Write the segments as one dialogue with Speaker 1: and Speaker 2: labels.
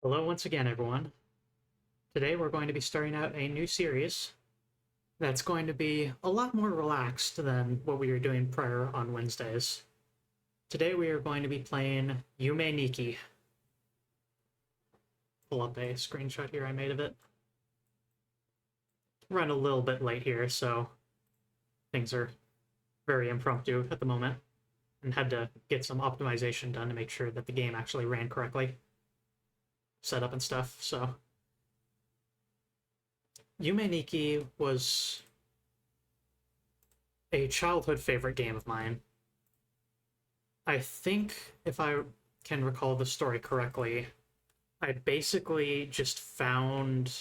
Speaker 1: Hello once again, everyone. Today we're going to be starting out a new series that's going to be a lot more relaxed than what we were doing prior on Wednesdays. Today we are going to be playing Yume Nikki. Pull up a screenshot here I made of it. Run a little bit late here, so things are very impromptu at the moment, and had to get some optimization done to make sure that the game actually ran correctly, setup and stuff, so Yume Nikki was a childhood favorite game of mine. I think, if I can recall the story correctly, I basically just found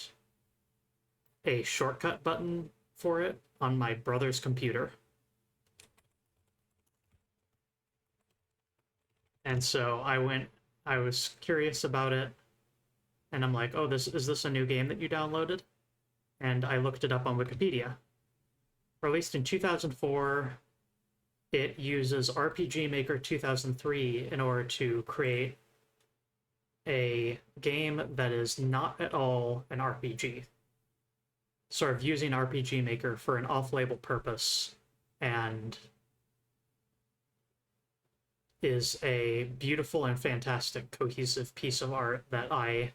Speaker 1: a shortcut button for it on my brother's computer. And so I was curious about it, and I'm like, oh, is this a new game that you downloaded? And I looked it up on Wikipedia. Released in 2004, it uses RPG Maker 2003 in order to create a game that is not at all an RPG. Sort of using RPG Maker for an off-label purpose, and is a beautiful and fantastic cohesive piece of art that I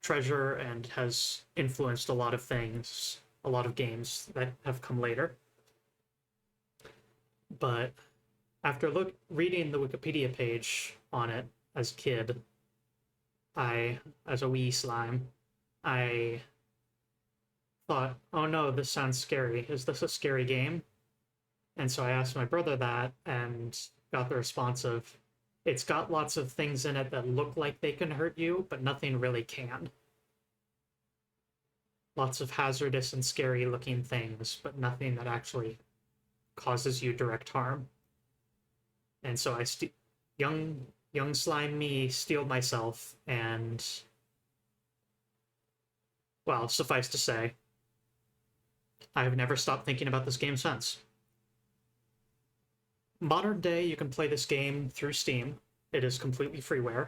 Speaker 1: treasure and has influenced a lot of things, a lot of games that have come later. But after reading the Wikipedia page on it as a kid, as a wee slime, I thought, oh no, this sounds scary. Is this a scary game? And so I asked my brother that and got the response of, it's got lots of things in it that look like they can hurt you, but nothing really can. Lots of hazardous and scary looking things, but nothing that actually causes you direct harm. And so young slime me steeled myself, and, well, suffice to say, I have never stopped thinking about this game since. Modern day, you can play this game through Steam. It is completely freeware,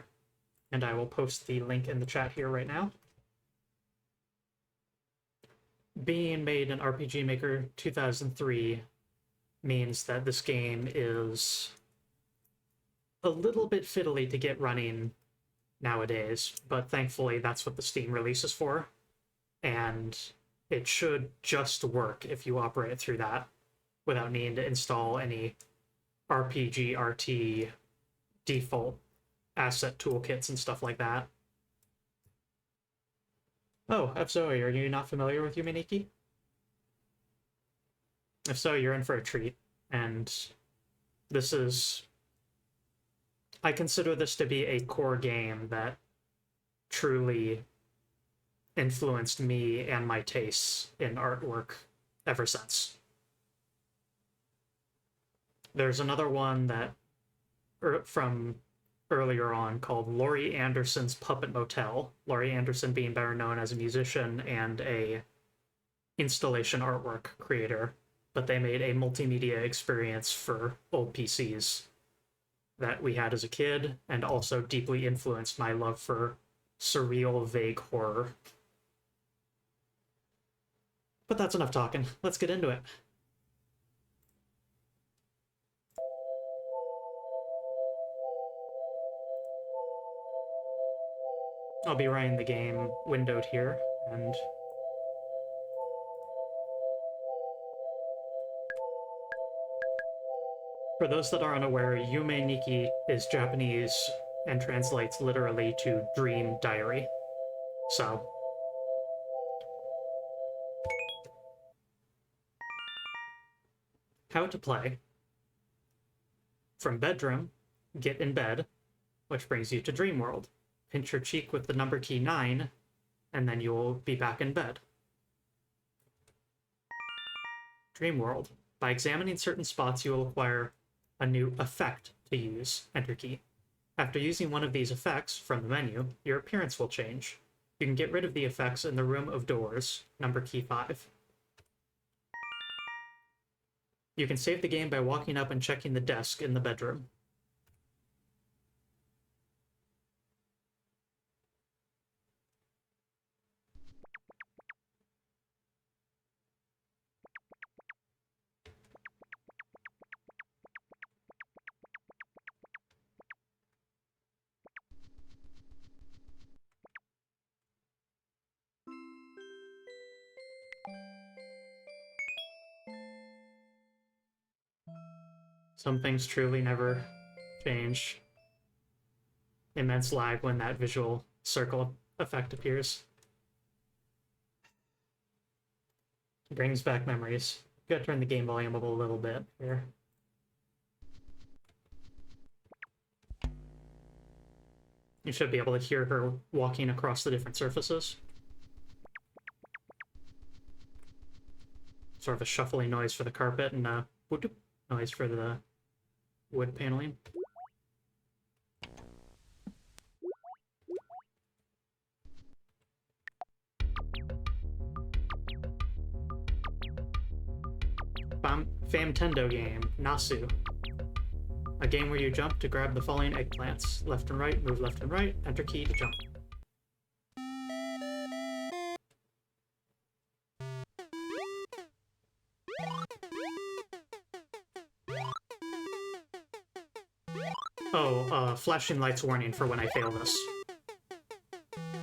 Speaker 1: and I will post the link in the chat here right now. Being made in RPG Maker 2003 means that this game is a little bit fiddly to get running nowadays, but thankfully that's what the Steam release is for, and it should just work if you operate through that without needing to install any RPG RT default asset toolkits and stuff like that. Oh, Zoe, are you not familiar with Yume Nikki? If so, you're in for a treat. And this is... I consider this to be a core game that truly influenced me and my tastes in artwork ever since. There's another one that from earlier on called Laurie Anderson's Puppet Motel. Laurie Anderson being better known as a musician and a installation artwork creator, but they made a multimedia experience for old PCs that we had as a kid, and also deeply influenced my love for surreal, vague horror. But that's enough talking. Let's get into it. I'll be running the game windowed here, and for those that are unaware, Yume Nikki is Japanese and translates literally to dream diary. So, how to play. From bedroom, get in bed, which brings you to dream world. Pinch your cheek with the number key 9, and then you'll be back in bed. Dream world. By examining certain spots, you will acquire a new effect to use. Enter key. After using one of these effects from the menu, your appearance will change. You can get rid of the effects in the room of doors. Number key 5. You can save the game by walking up and checking the desk in the bedroom. Some things truly never change. Immense lag when that visual circle effect appears. Brings back memories. Gotta turn the game volume up a little bit here. You should be able to hear her walking across the different surfaces. Sort of a shuffling noise for the carpet and a whoop noise for the wood paneling. Famtendo game, Nasu. A game where you jump to grab the falling eggplants. Left and right, move left and right, enter key to jump. Oh, flashing lights warning for when I fail this.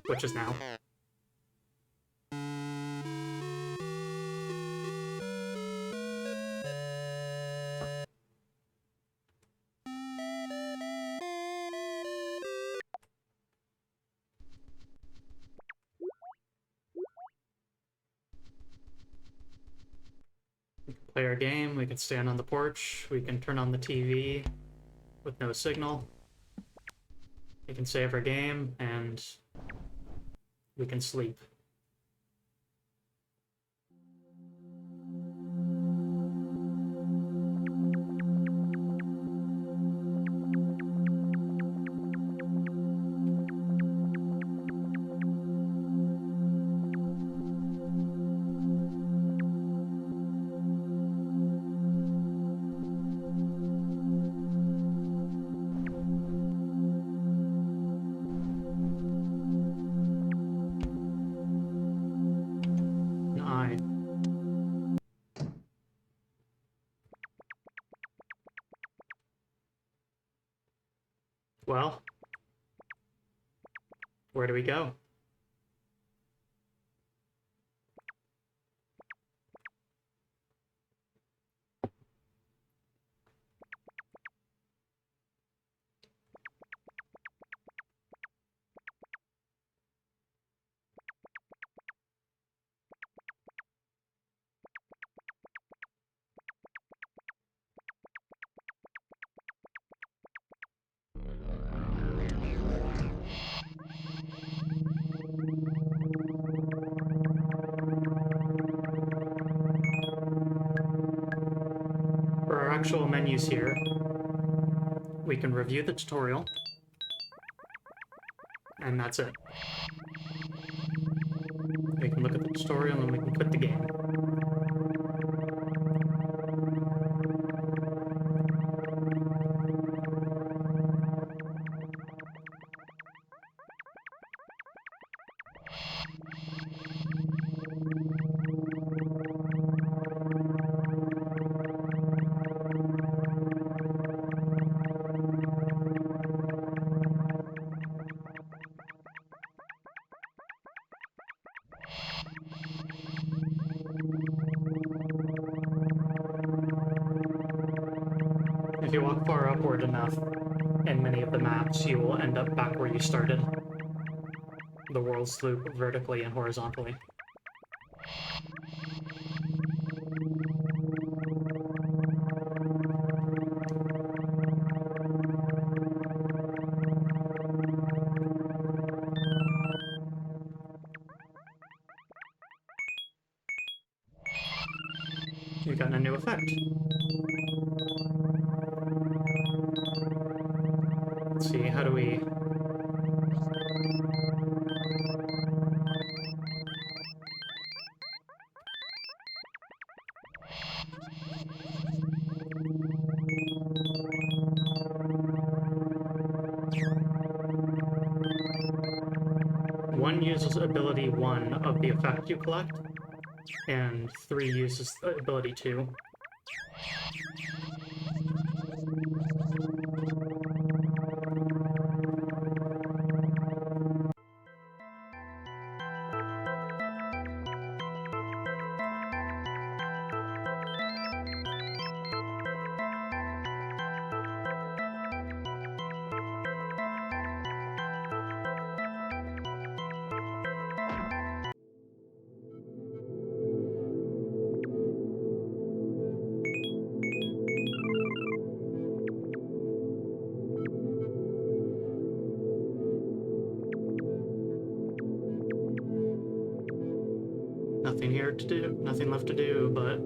Speaker 1: Which is now. Play our game, we can stand on the porch, we can turn on the TV with no signal. We can save our game, and we can sleep. Well, where do we go? For our actual menus here, we can review the tutorial, and that's it. We can look at the tutorial and then we can quit the game. If you walk far upward enough in many of the maps, you will end up back where you started. The worlds loop vertically and horizontally. You've gotten a new effect. Let's see, how do we... One uses ability 1 of the effect you collect, and 3 uses ability 2. nothing here to do, nothing left to do, but...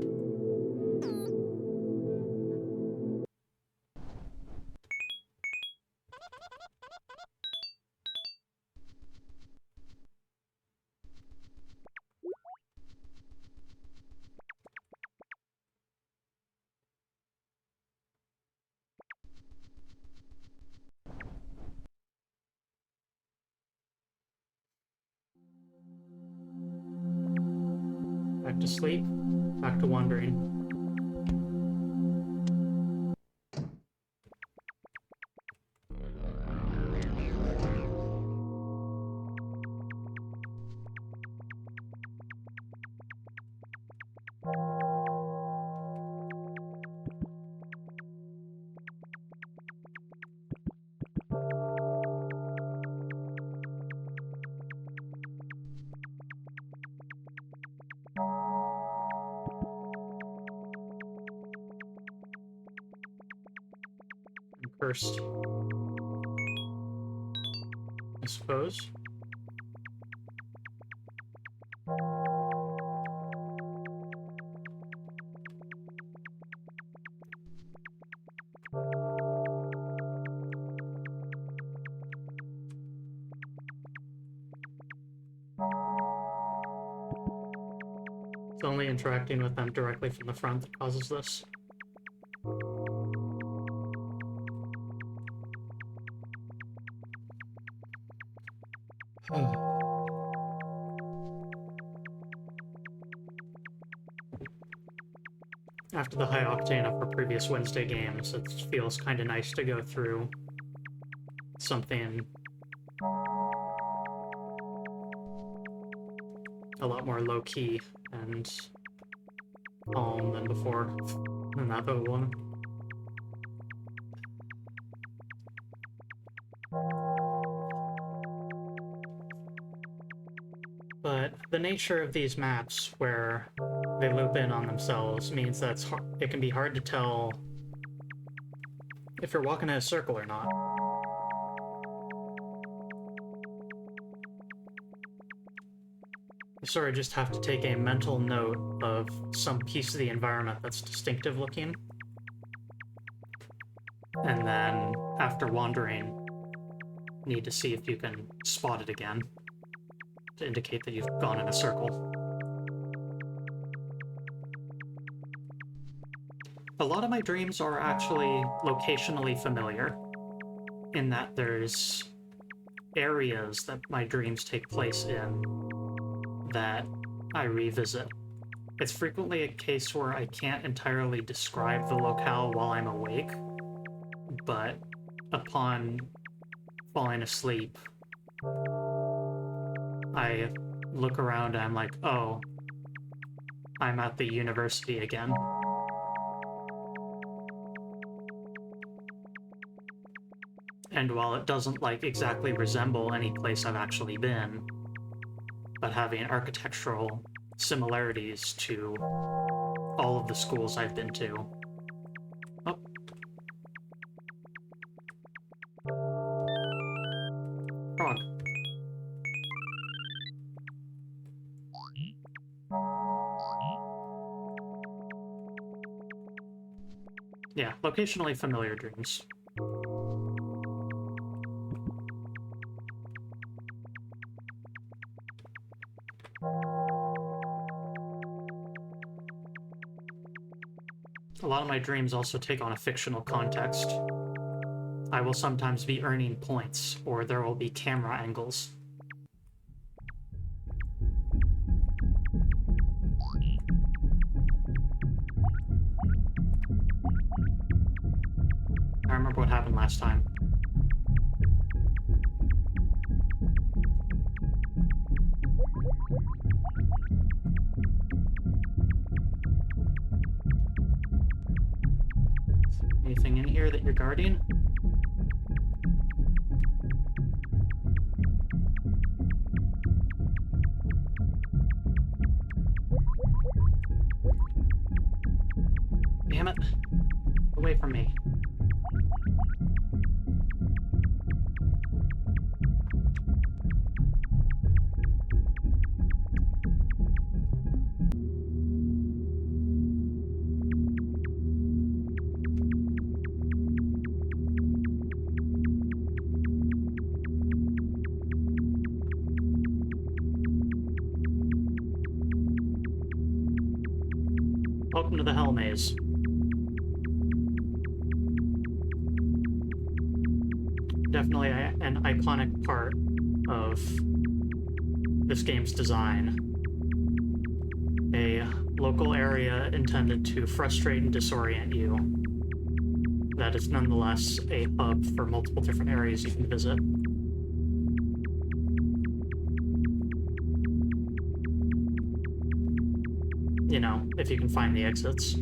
Speaker 1: Back to sleep, back to wandering. I'm cursed, I suppose. It's only interacting with them directly from the front that causes this. After the high octane of our previous Wednesday games, it feels kind of nice to go through something a lot more low-key and calm than before. And that other one. But the nature of these maps, where they loop in on themselves, means that it can be hard to tell if you're walking in a circle or not. You sort of just have to take a mental note of some piece of the environment that's distinctive looking. And then, after wandering, need to see if you can spot it again to indicate that you've gone in a circle. A lot of my dreams are actually locationally familiar, in that there's areas that my dreams take place in that I revisit. It's frequently a case where I can't entirely describe the locale while I'm awake, but upon falling asleep, I look around and I'm like, oh, I'm at the university again. And while it doesn't, like, exactly resemble any place I've actually been, but having architectural similarities to all of the schools I've been to. Oh. Frog. Yeah, locationally familiar dreams. A lot of my dreams also take on a fictional context. I will sometimes be earning points, or there will be camera angles. I remember what happened last time. Anything in here that you're guarding? Damn it. Away from me. Welcome to the Hell Maze. Definitely an iconic part of this game's design. A local area intended to frustrate and disorient you, that is nonetheless a hub for multiple different areas you can visit. You know, if you can find the exits.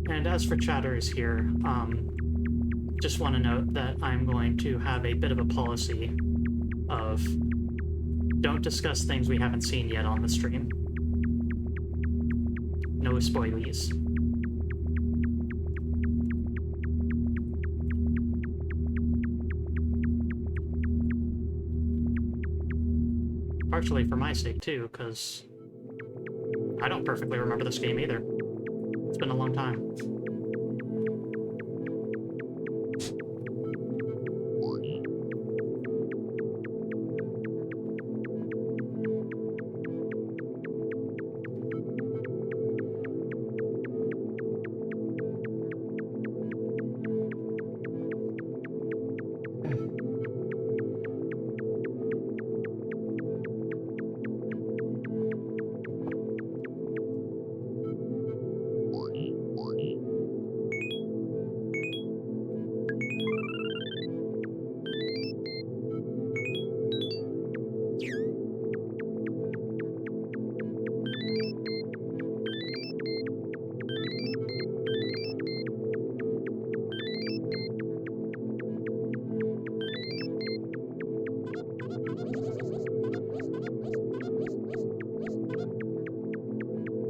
Speaker 1: And as for chatters here, just want to note that I'm going to have a bit of a policy of don't discuss things we haven't seen yet on the stream. No spoilies. Partially for my sake, too, because I don't perfectly remember this game either. It's been a long time.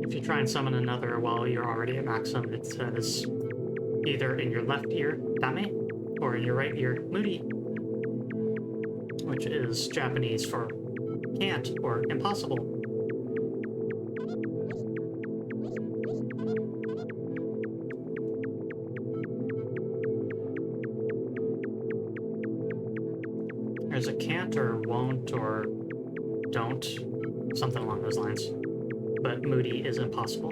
Speaker 1: If you try and summon another while you're already at maximum, it says either in your left ear, Dame, or in your right ear, Moody, which is Japanese for can't or impossible. There's a can't or won't or don't, something along those lines. But Moody is impossible.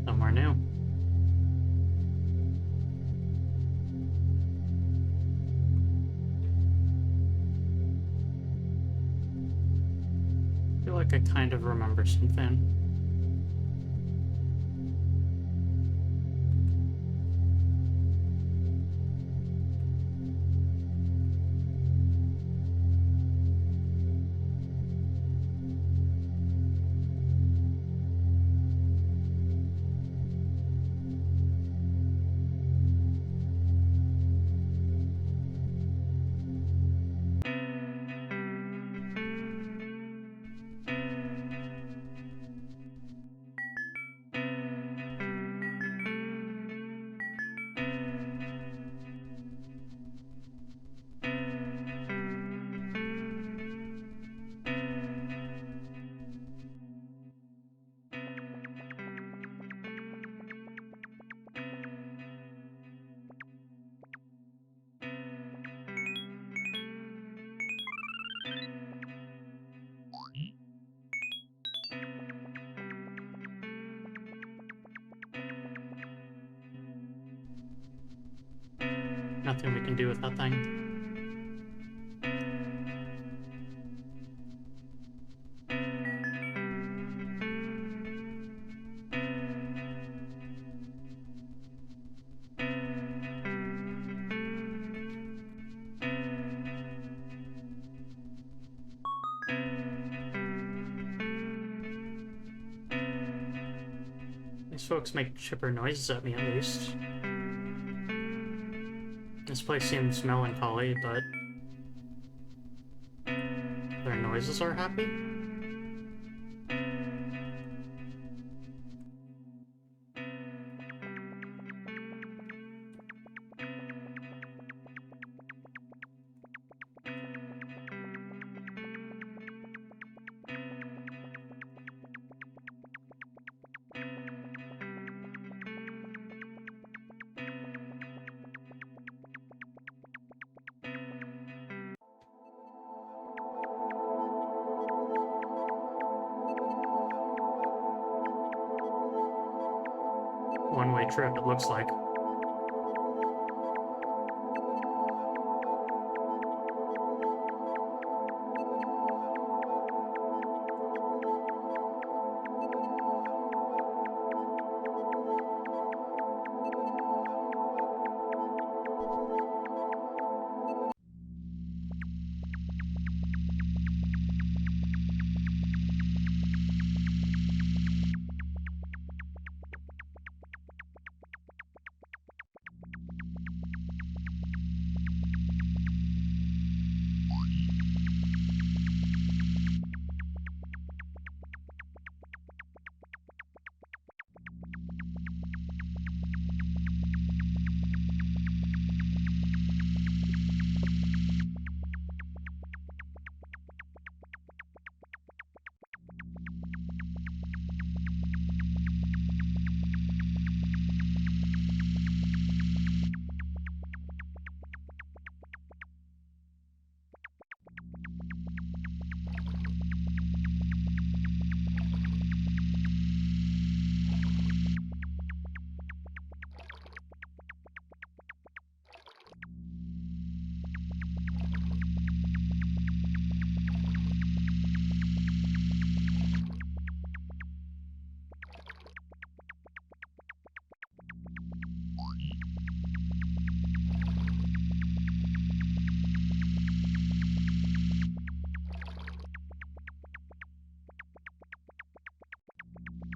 Speaker 1: Somewhere new. I feel like I kind of remember something. Nothing we can do with that thing. folks make chipper noises at me, at least. This place seems melancholy, but their noises are happy. One-way trip, it looks like.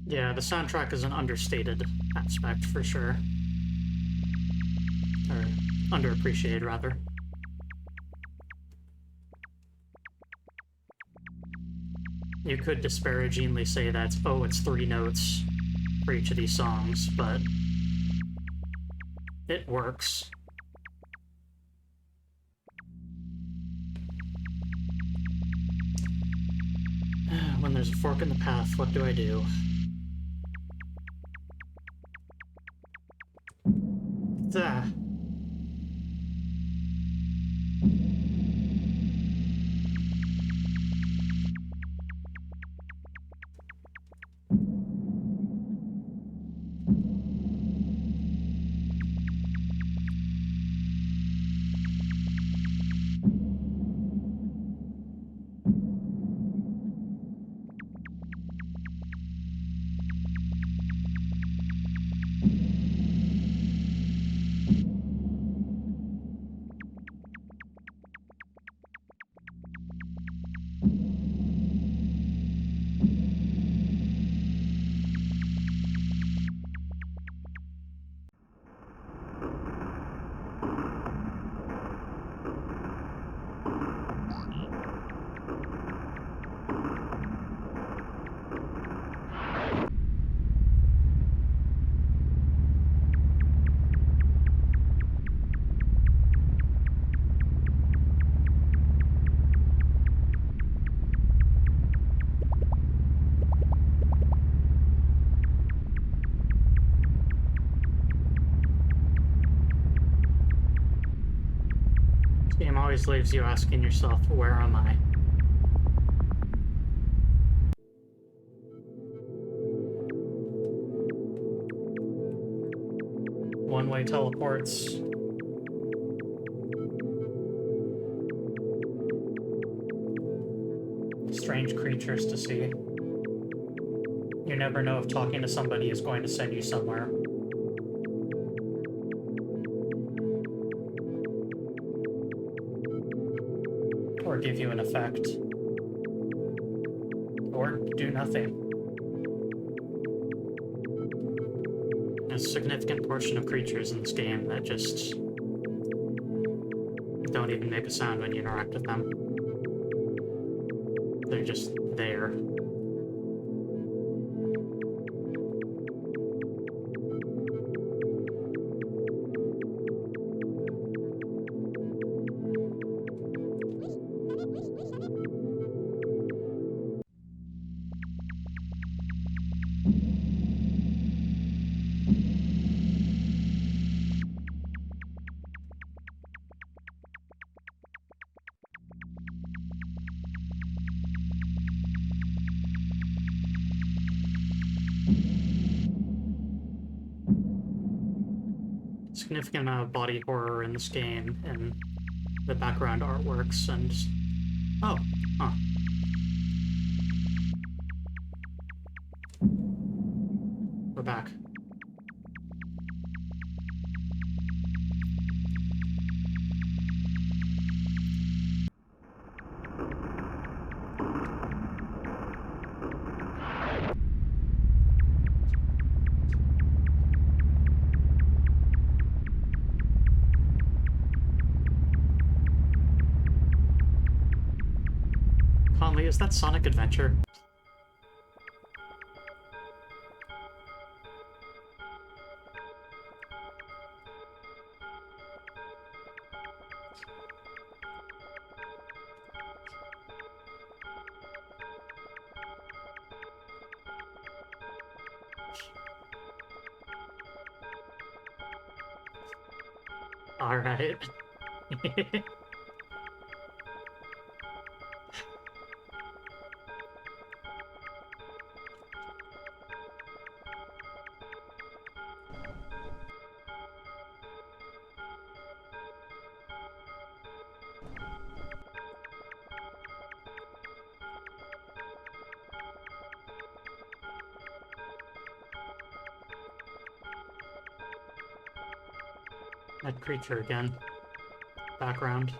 Speaker 1: Yeah, the soundtrack is an understated aspect for sure. Or underappreciated, rather. You could disparagingly say that, oh, it's 3 notes for each of these songs, but it works. When there's a fork in the path, what do I do? Ah. This game always leaves you asking yourself, where am I? One-way teleports. Strange creatures to see. You never know if talking to somebody is going to send you somewhere. Or give you an effect. Or do nothing. a significant portion of creatures in this game that just don't even make a sound when you interact with them. They're just there. Significant amount of body horror in this game, and the background artworks, and oh, huh. We're back. Conley, is that Sonic Adventure? Alright. That creature again. Background.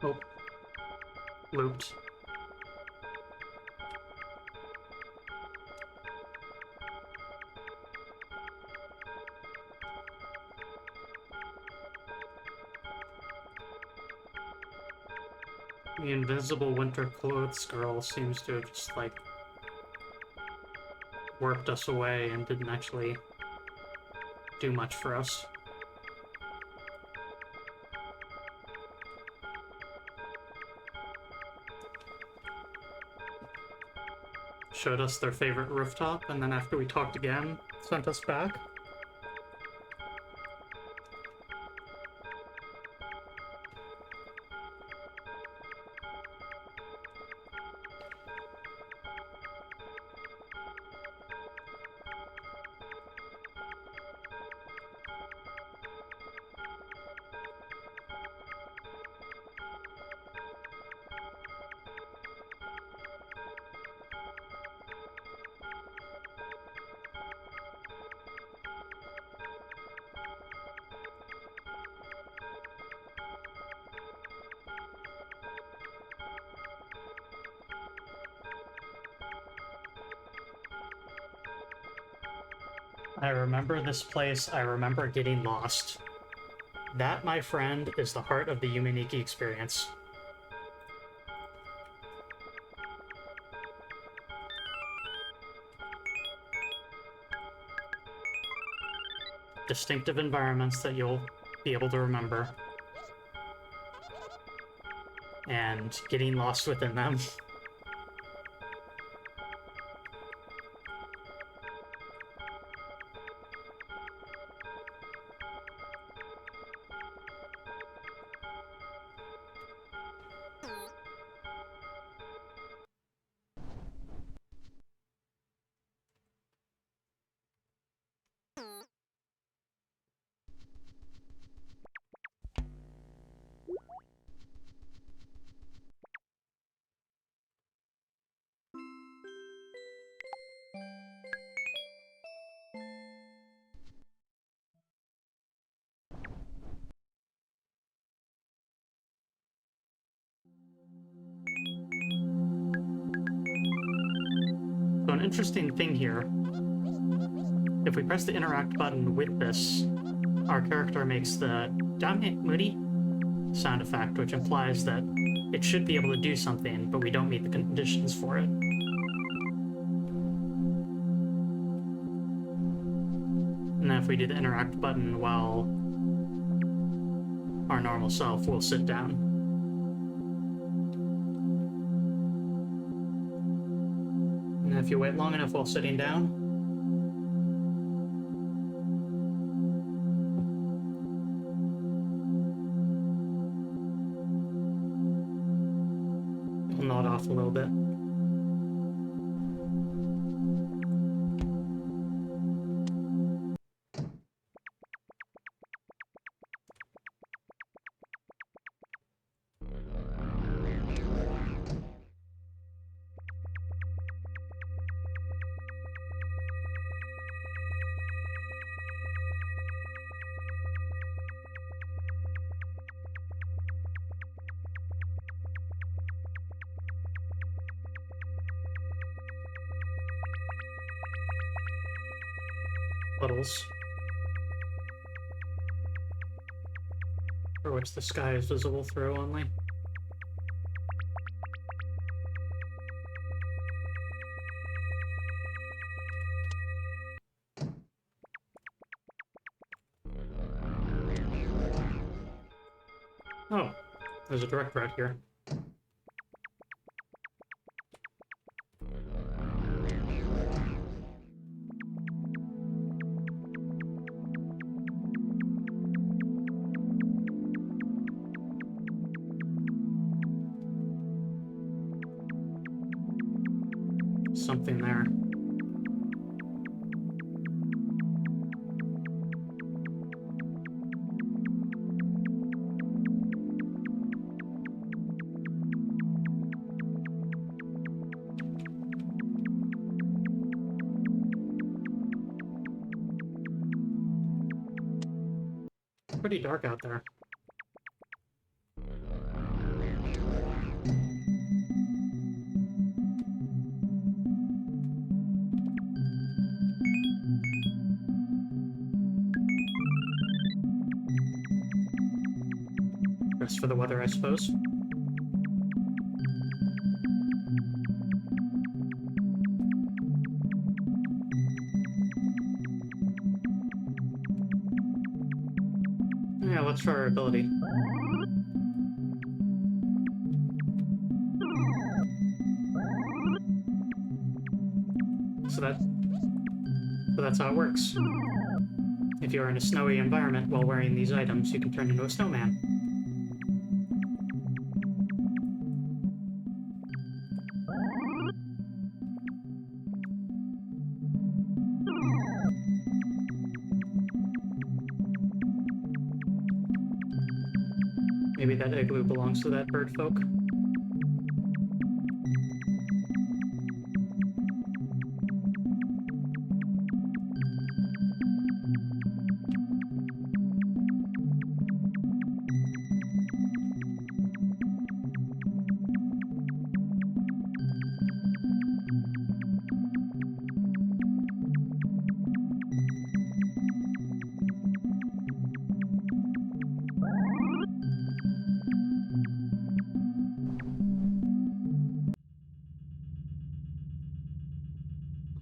Speaker 1: Oh. Looped. The invisible winter clothes girl seems to have just, like, warped us away and didn't actually do much for us. Showed us their favorite rooftop, and then after we talked again, sent us back. I remember this place, I remember getting lost. That, my friend, is the heart of the Yume Nikki experience. Distinctive environments that you'll be able to remember. And getting lost within them. interesting thing here. If we press the interact button with this, our character makes the "dame muri" sound effect, which implies that it should be able to do something, but we don't meet the conditions for it. And then if we do the interact button while our normal self will sit down. And then if you wait long enough while sitting down, it'll nod off a little bit. Puddles, for which the sky is visible through only. Oh, there's a direct route here. Something there. Pretty dark out there. Rest for the weather, I suppose. Yeah, let's try our ability. So that's how it works. If you are in a snowy environment while wearing these items, you can turn into a snowman. Maybe that igloo belongs to that bird folk.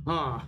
Speaker 1: Huh.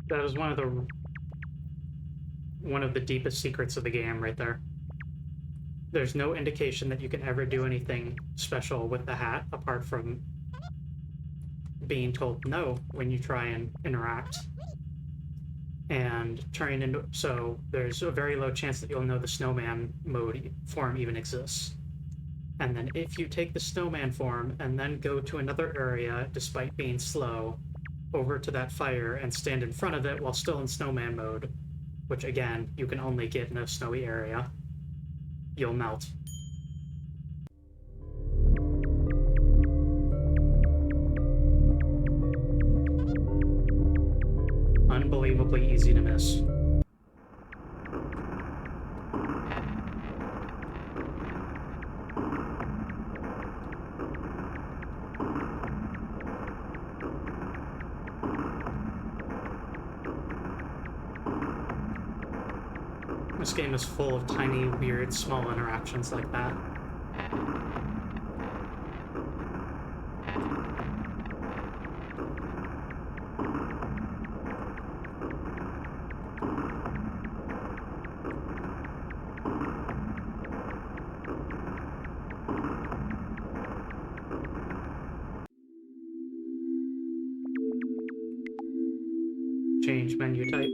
Speaker 1: That is one of the deepest secrets of the game right there. There's no indication that you can ever do anything special with the hat apart from being told no when you try and interact. And turning into, so there's a very low chance that you'll know the snowman mode form even exists. And then if you take the snowman form and then go to another area despite being slow, over to that fire and stand in front of it while still in snowman mode, which again, you can only get in a snowy area, you'll melt. Unbelievably easy to miss. This game is full of tiny, weird, small interactions like that. Change menu type.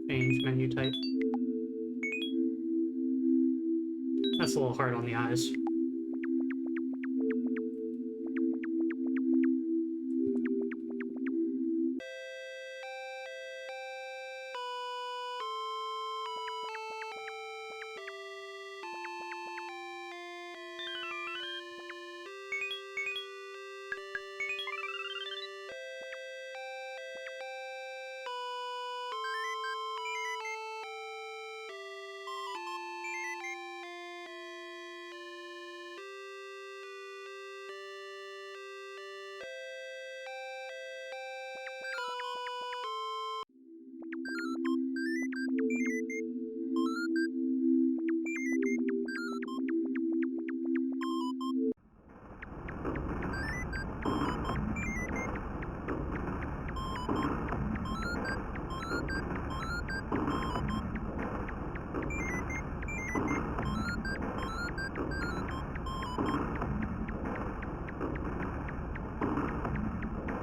Speaker 1: Change menu type. That's a little hard on the eyes.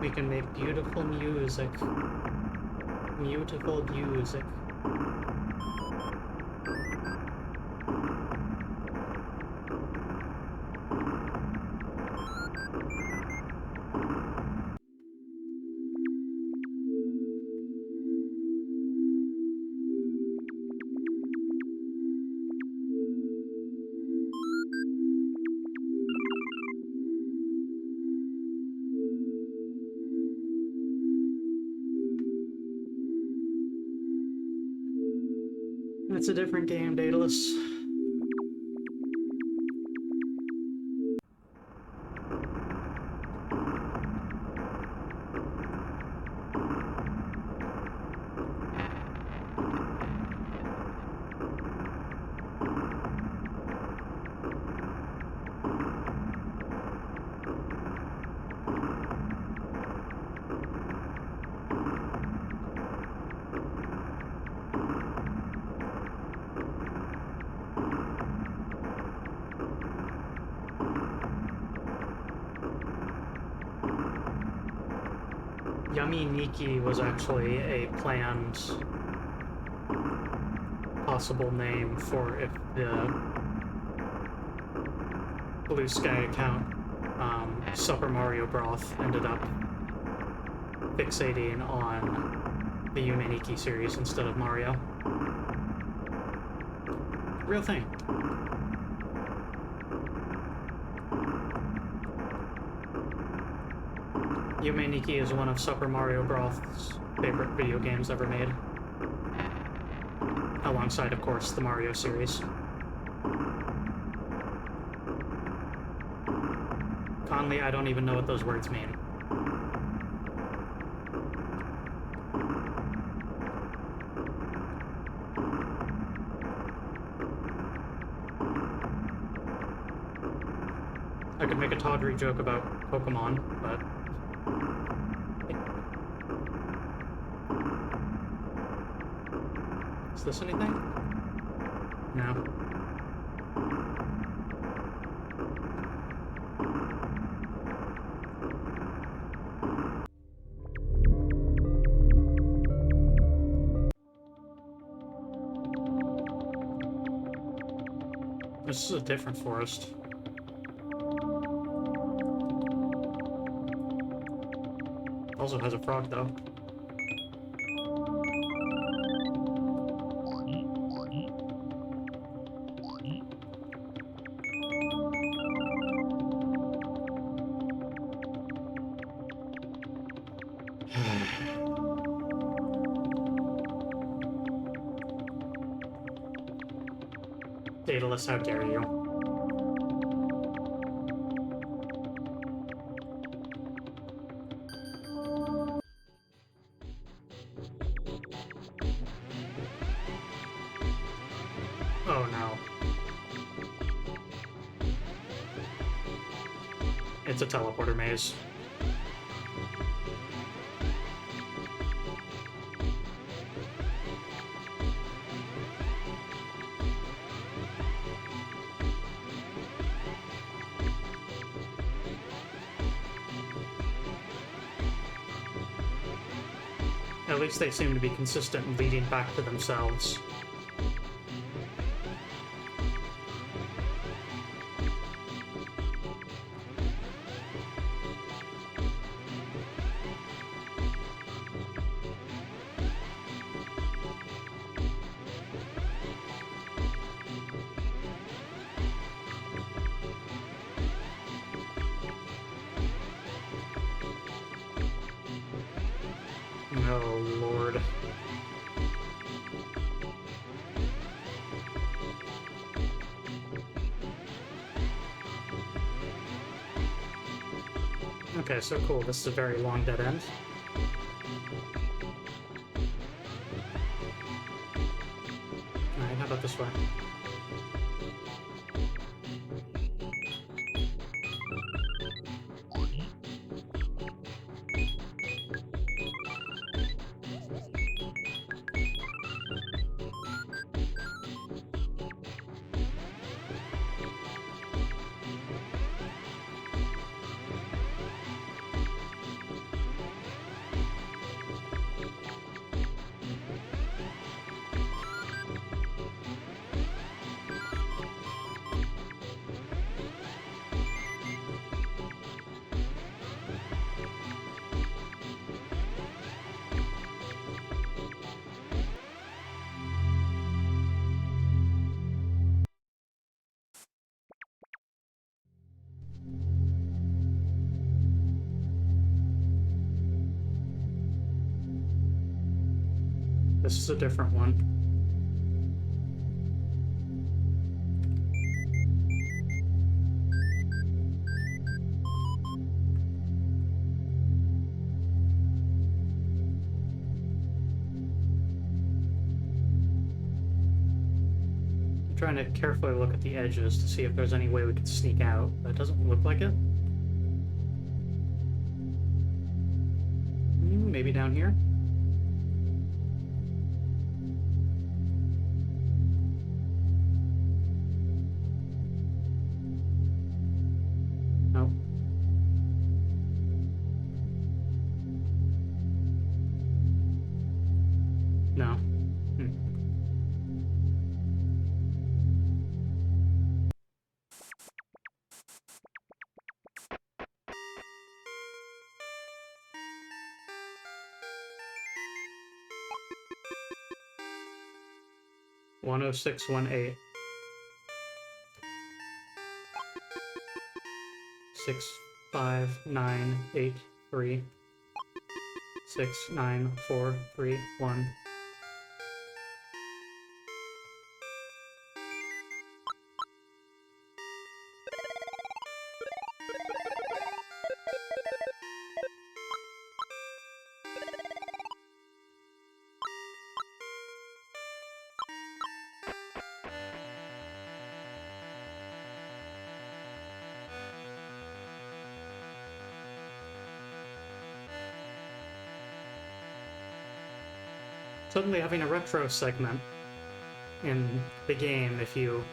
Speaker 1: We can make beautiful music. Beautiful music. It's a different game, Daedalus. Yume Nikki was actually a planned possible name for if the Blue Sky account, Super Mario Broth, ended up fixating on the Yume Nikki series instead of Mario. Real thing. Yume Nikki is one of Super Mario Broth's favorite video games ever made. Alongside, of course, the Mario series. Conley, I don't even know what those words mean. I could make a tawdry joke about Pokemon, but Is this anything? No. This is a different forest. Also has a frog, though. Daedalus, how dare you? Oh no. It's a teleporter maze. At least they seem to be consistent in leading back to themselves. Oh, Lord. Okay, so cool. This is a very long dead end. Alright, how about this way? This is a different one. I'm trying to carefully look at the edges to see if there's any way we could sneak out. That doesn't look like it. Maybe down here? No. No. 10618. 65983 69431. Suddenly having a retro segment. in the game if you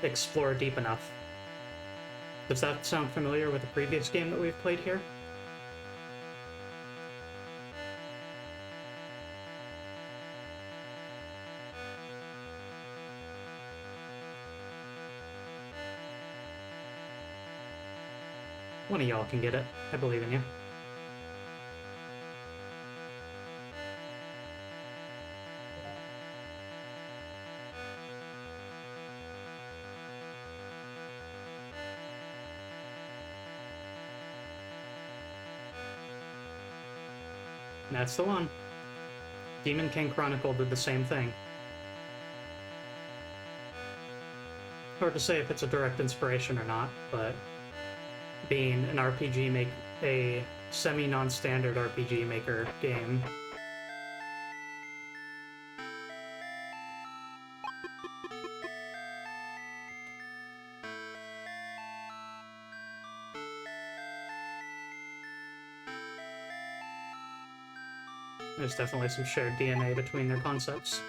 Speaker 1: explore deep enough. Does that sound familiar with the previous game that we've played here? One of y'all can get it. I believe in you. That's the one. Demon King Chronicle did the same thing. Hard to say if it's a direct inspiration or not, but being an RPG a semi-non-standard RPG maker game, there's definitely some shared DNA between their concepts.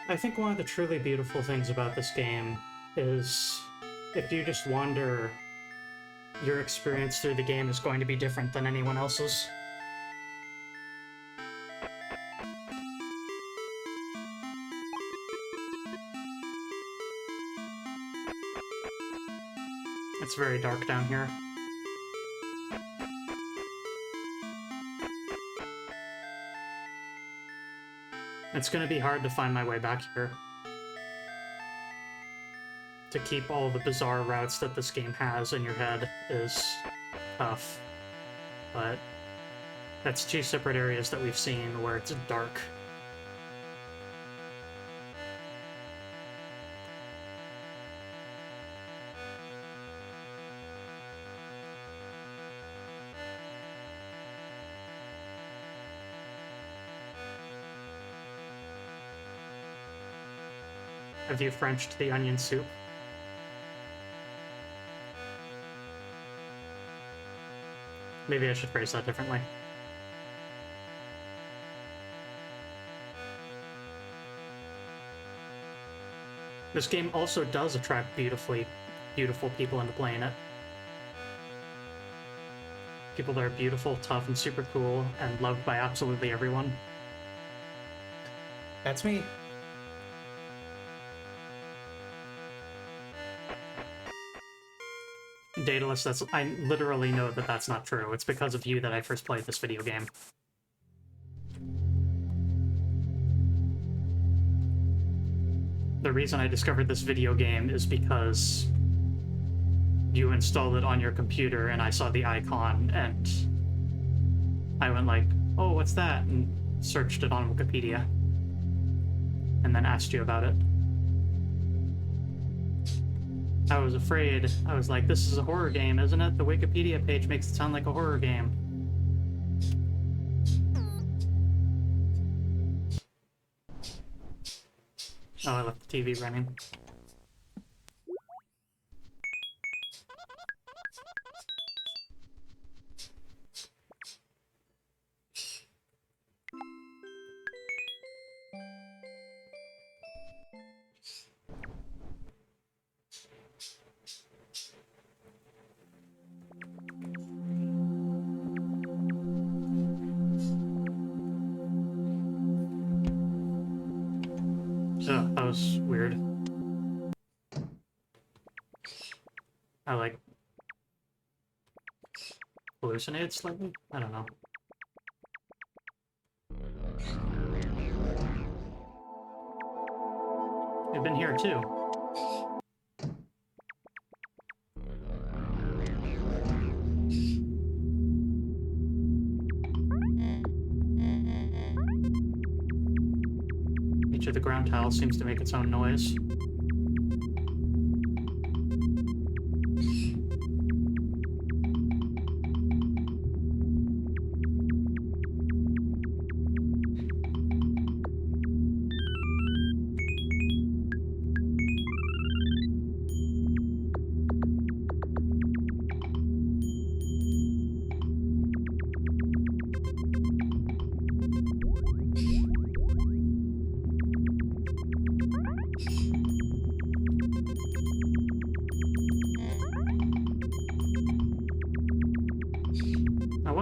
Speaker 1: I think one of the truly beautiful things about this game is if you just wander, your experience through the game is going to be different than anyone else's. It's very dark down here. It's gonna be hard to find my way back here. To keep all the bizarre routes that this game has in your head is tough. But that's two separate areas that we've seen where it's dark. Have you Frenched the onion soup? Maybe I should phrase that differently. This game also does attract beautiful people into playing it. People that are beautiful, tough, and super cool, and loved by absolutely everyone. That's me. Daedalus, I literally know that that's not true. It's because of you that I first played this video game. The reason I discovered this video game is because you installed it on your computer and I saw the icon and I went like, oh, what's that? And searched it on Wikipedia. And then asked you about it. I was afraid. I was like, this is a horror game, isn't it? The Wikipedia page makes it sound like a horror game. Oh, I left the TV running. Ugh, that was weird. I like hallucinated slightly? I don't know. We've been here too. Each of the ground tiles seems to make its own noise.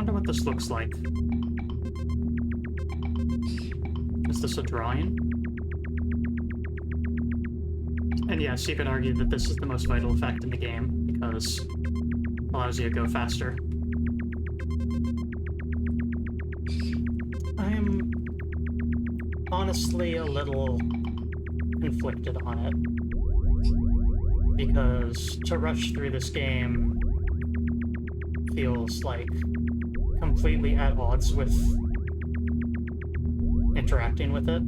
Speaker 1: wonder what this looks like. Is this a drawing? And yes, you could argue that this is the most vital effect in the game, because it allows you to go faster. I'm honestly a little conflicted on it, because to rush through this game feels like completely at odds with interacting with it.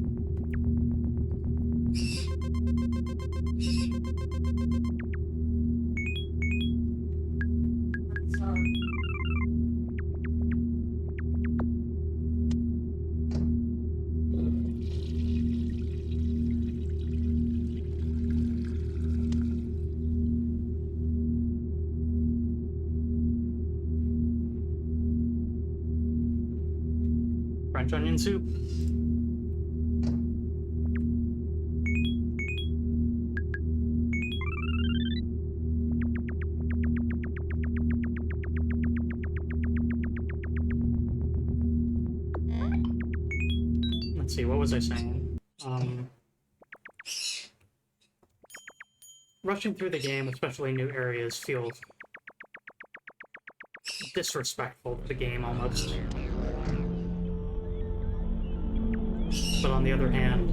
Speaker 1: French onion soup. Let's see, what was I saying? Rushing through the game, especially new areas, feels disrespectful to the game almost. But on the other hand,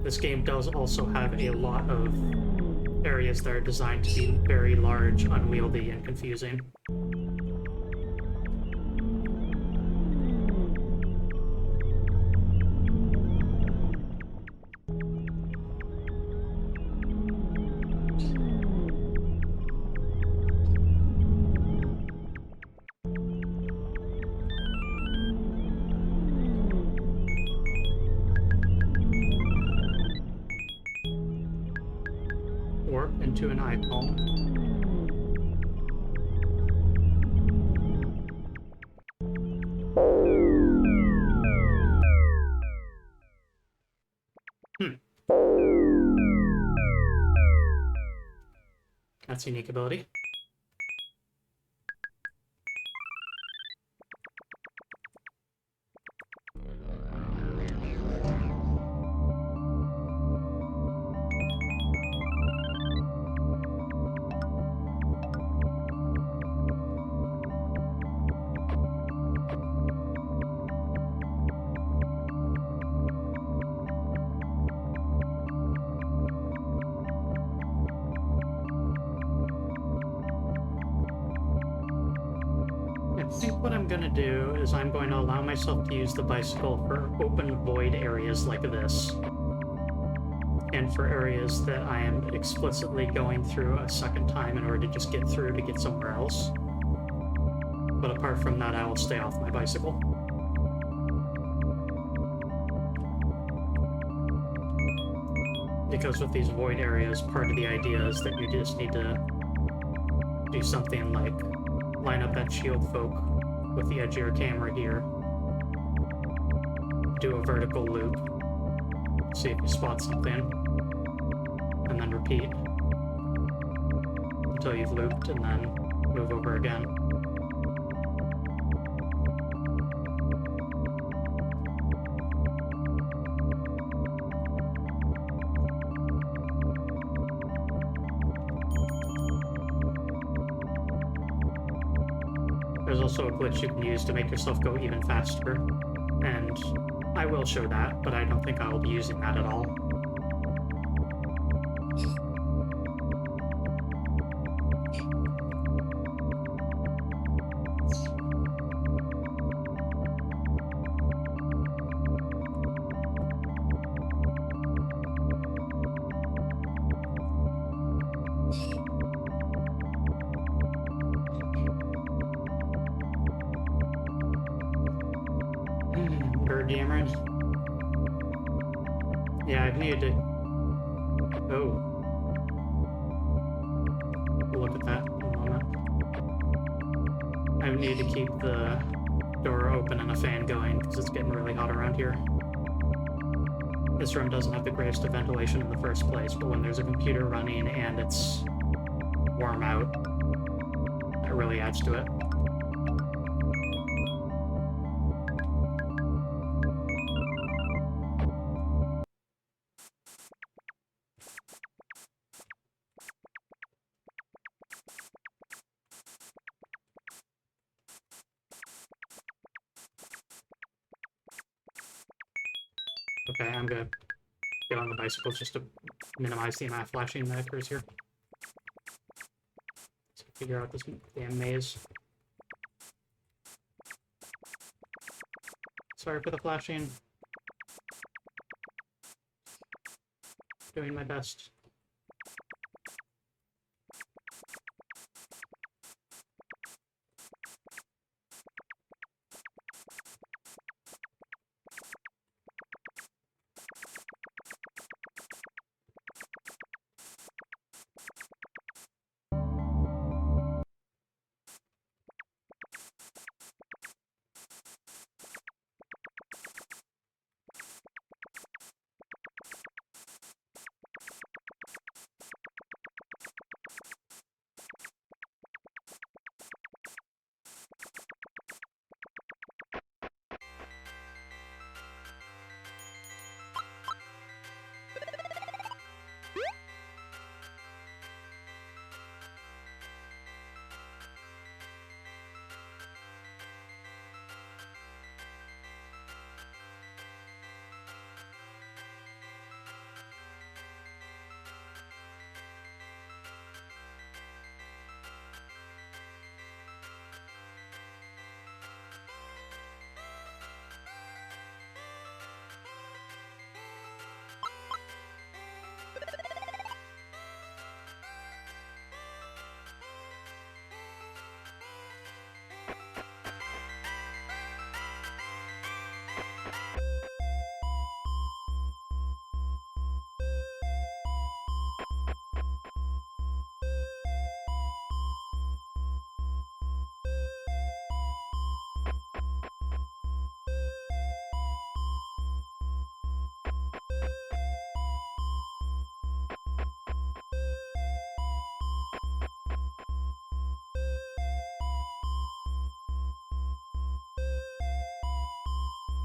Speaker 1: this game does also have a lot of areas that are designed to be very large, unwieldy, and confusing. Warp into an eye palm. That's a unique ability. I think what I'm going to do is I'm going to allow myself to use the bicycle for open void areas like this, and for areas that I am explicitly going through a second time in order to just get through to get somewhere else. But apart from that, I will stay off my bicycle. Because with these void areas, part of the idea is that you just need to do something like line up that shield folk with the edge of your camera here, do a vertical loop, see if you spot something, and then repeat until you've looped, and then move over again. There's also a glitch you can use to make yourself go even faster, and I will show that, but I don't think I will be using that at all. Bird yammering. Yeah, I've needed to... Oh. We'll look at that in a moment. I've needed to keep the door open and a fan going because it's getting really hot around here. This room doesn't have the greatest of ventilation in the first place, but when there's a computer running and it's warm out. That really adds to it. Okay, I'm gonna get on the bicycles just to minimize the amount of flashing that occurs here. Let's figure out this damn maze. Sorry for the flashing. Doing my best.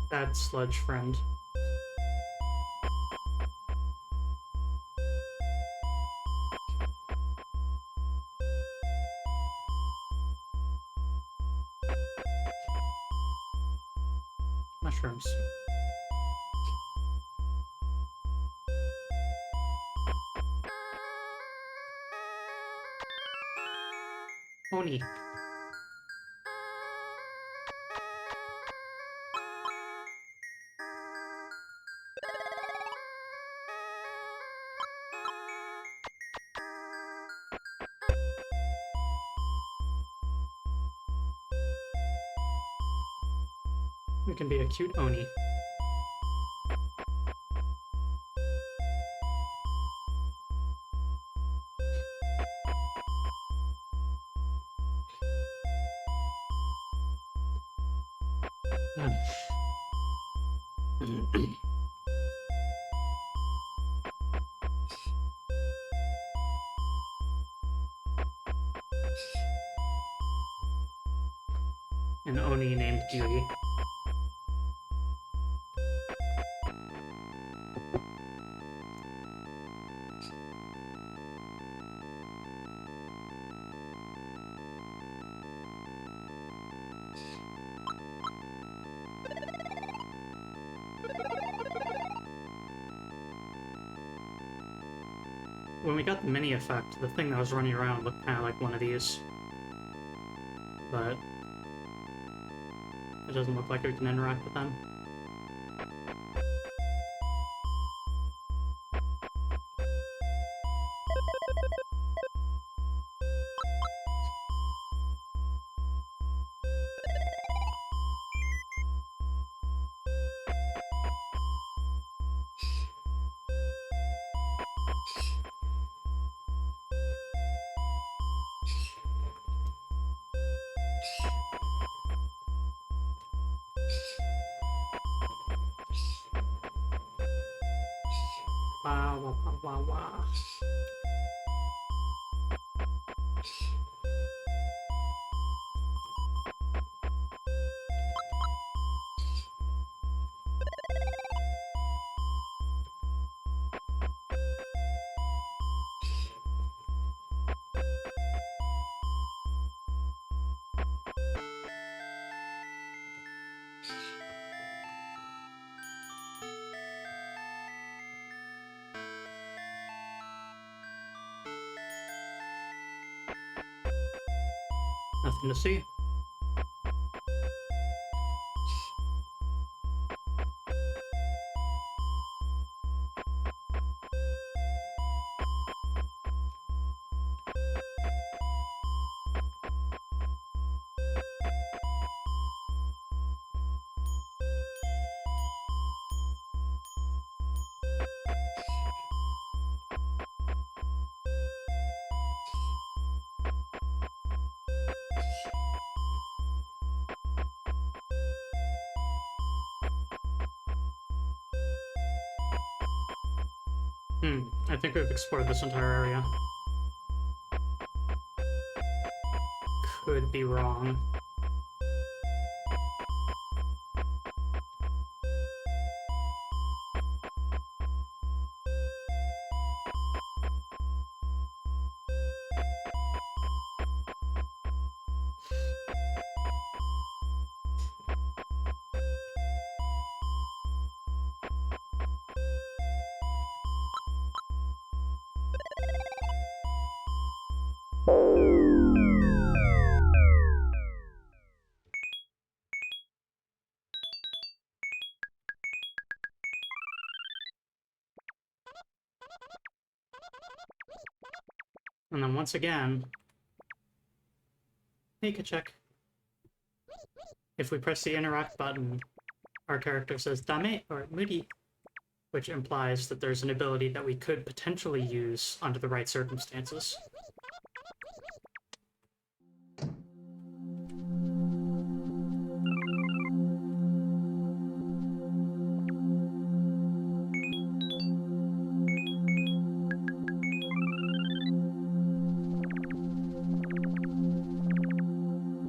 Speaker 1: Bad sludge friend. Mushrooms. Oni. We can be a cute Oni. An Oni named Beauty. When we got the mini effect, the thing that was running around looked kind of like one of these. But it doesn't look like we can interact with them. Wah, wah, wah, wah, wah. Nothing to see. I think we've explored this entire area. Could be wrong. And then once again, hey, check. If we press the interact button, our character says dame or muri, which implies that there's an ability that we could potentially use under the right circumstances.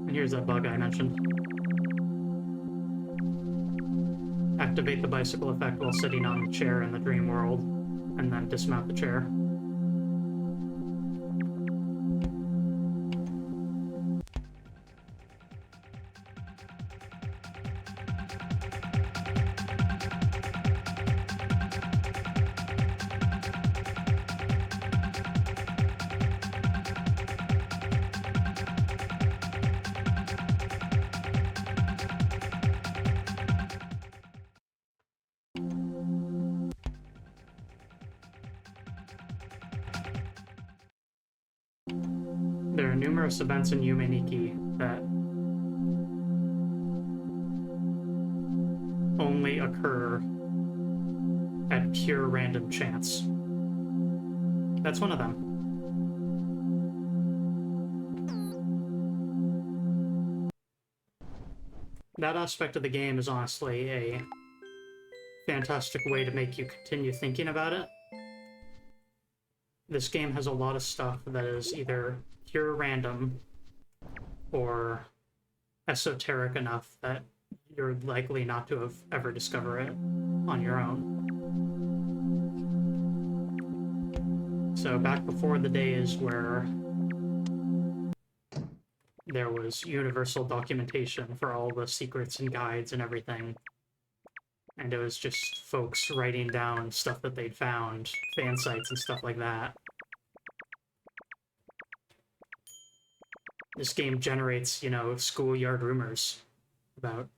Speaker 1: And here's that bug I mentioned. Activate the bicycle effect while sitting on the chair in the dream world, and then dismount the chair. There are numerous events in Yume Nikki that only occur at pure random chance. That's one of them. That aspect of the game is honestly a fantastic way to make you continue thinking about it. This game has a lot of stuff that is either pure random or esoteric enough that you're likely not to have ever discovered it on your own. So back before the days where there was universal documentation for all the secrets and guides and everything, and it was just folks writing down stuff that they'd found, fan sites and stuff like that. This game generates, schoolyard rumors about...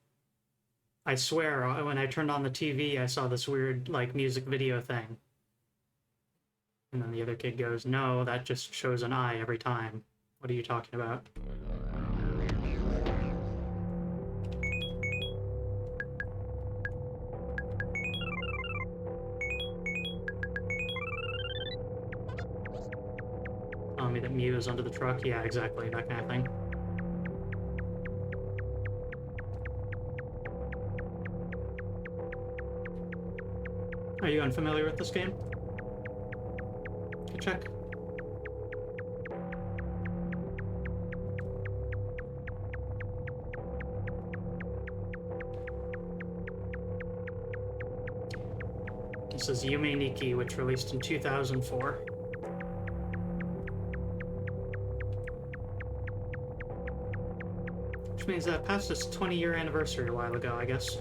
Speaker 1: I swear, when I turned on the TV, I saw this weird, music video thing. And then the other kid goes, no, that just shows an eye every time. What are you talking about? Telling me that Mew is under the truck? Yeah, exactly, that kind of thing. Are you unfamiliar with this game? Good check. This is Yume Nikki, which released in 2004. Which means that passed its 20-year anniversary a while ago, I guess.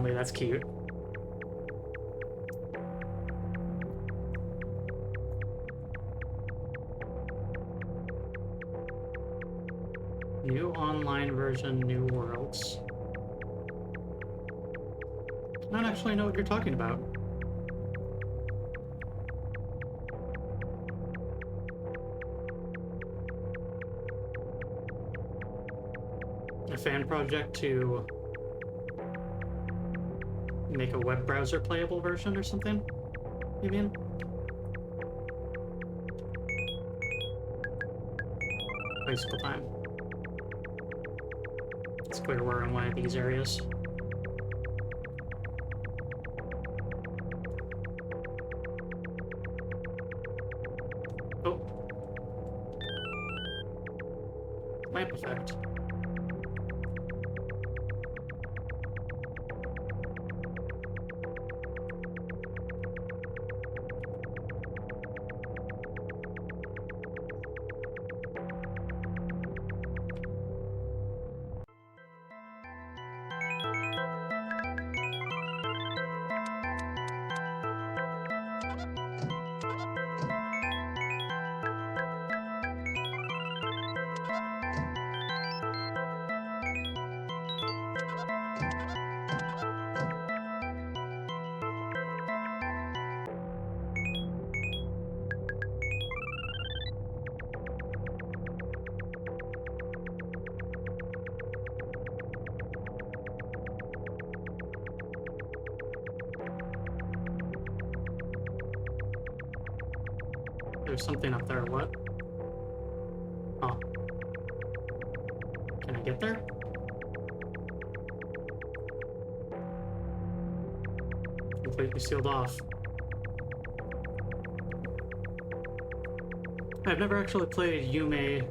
Speaker 1: friendly. That's cute. New online version, new worlds. I don't actually know what you're talking about. A fan project to make a web browser playable version or something, you mean? Bicycle time. It's clear we're in one of these areas. Oh. Lamp effect. There's something up there. What? Oh. Can I get there? Completely sealed off. I've never actually played Yume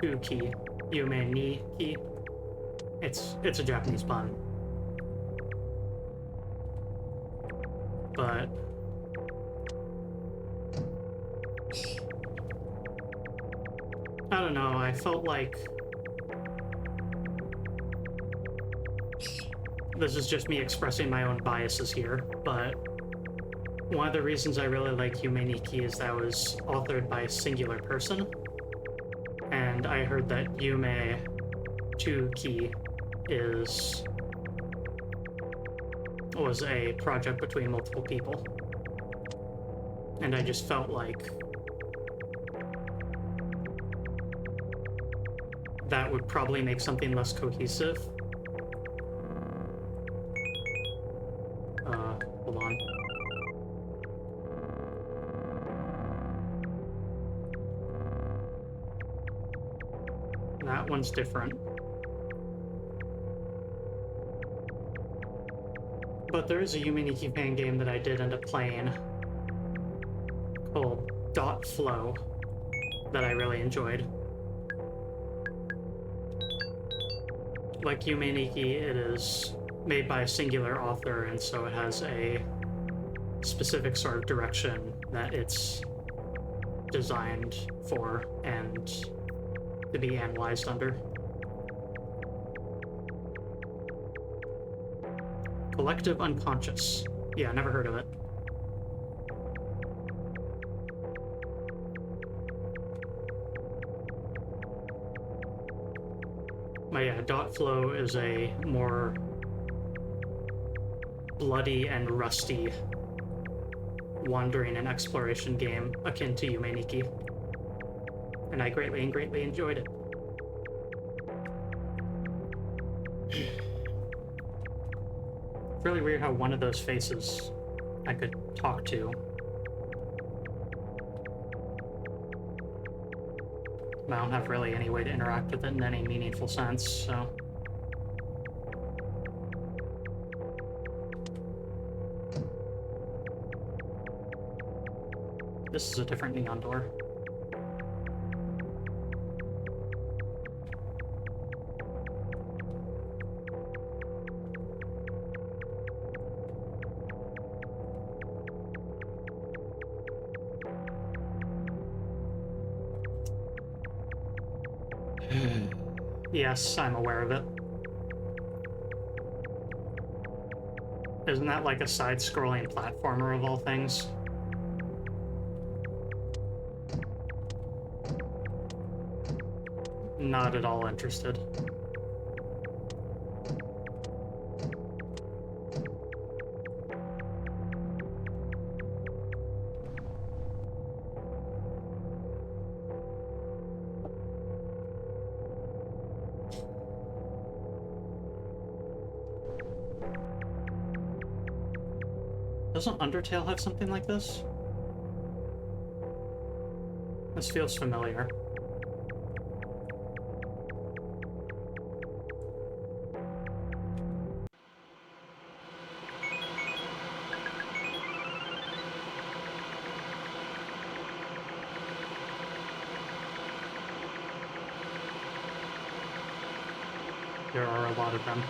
Speaker 1: 2 key. Yume ni key. It's a Japanese pun. But I don't know, I felt like this is just me expressing my own biases here, but one of the reasons I really like Yume Nikki is that it was authored by a singular person, and I heard that Yume 2 Key was a project between multiple people, and I just felt like that would probably make something less cohesive. Hold on. That one's different. But there is a Yume Nikki fan game that I did end up playing called Dot Flow that I really enjoyed. Like Yume Nikki, it is made by a singular author, and so it has a specific sort of direction that it's designed for and to be analyzed under. Collective Unconscious. Yeah, never heard of it. But yeah, Dot Flow is a more bloody and rusty wandering and exploration game akin to Yume Nikki, and I greatly enjoyed it. It's really weird how one of those faces I could talk to. But I don't have really any way to interact with it in any meaningful sense, so... This is a different neon door. Yes, I'm aware of it. Isn't that like a side-scrolling platformer of all things? Not at all interested. Doesn't Undertale have something like this? This feels familiar. There are a lot of them.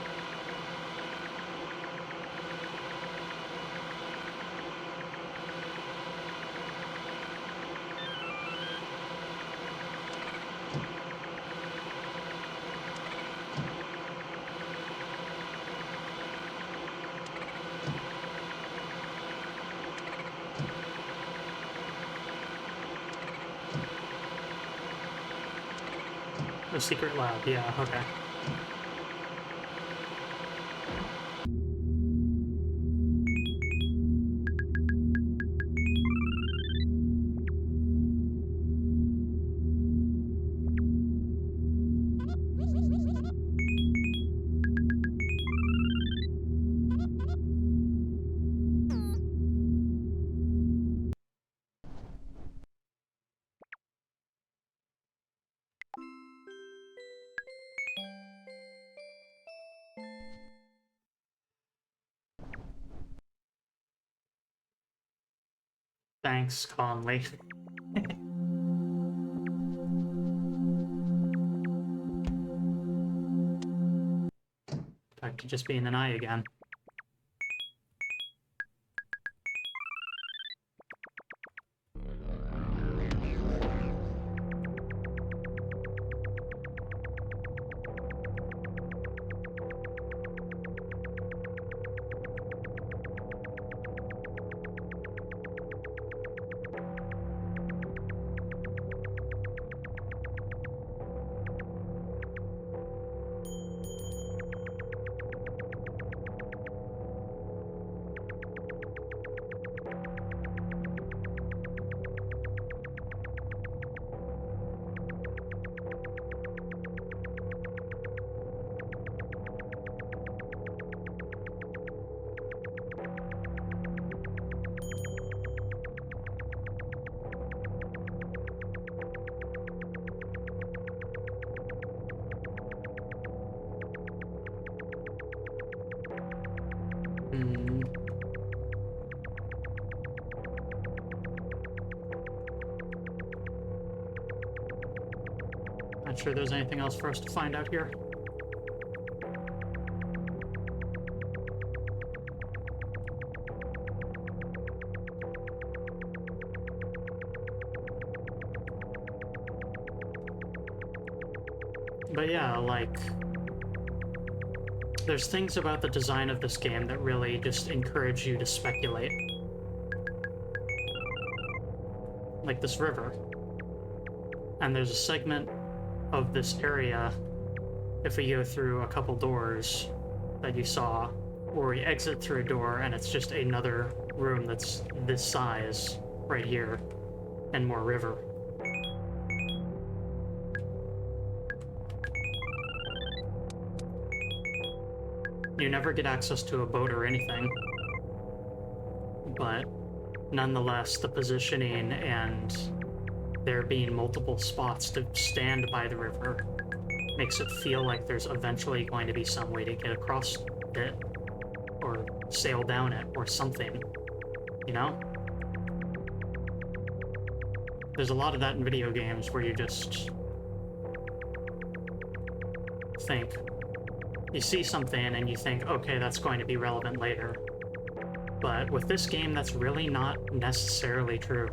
Speaker 1: The secret lab, yeah, okay. Thanks, Conley. Back to just being an eye again. Not sure there's anything else for us to find out here. But yeah, like, there's things about the design of this game that really just encourage you to speculate. Like this river. And there's a segment of this area, if we go through a couple doors that you saw, where we exit through a door and it's just another room that's this size right here, and more river. You never get access to a boat or anything, but nonetheless, the positioning and there being multiple spots to stand by the river makes it feel like there's eventually going to be some way to get across it, or sail down it, or something, you know? There's a lot of that in video games where you just think, you see something and you think, okay, that's going to be relevant later. But with this game, that's really not necessarily true.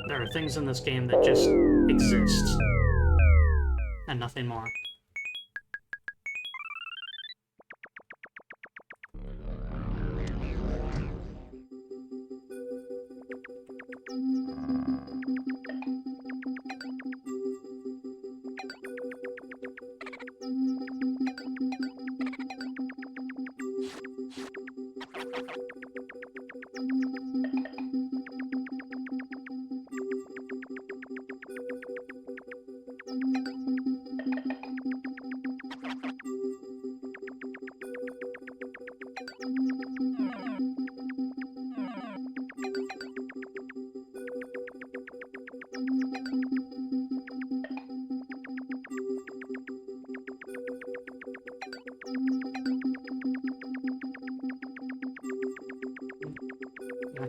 Speaker 1: There are things in this game that just exist, and nothing more.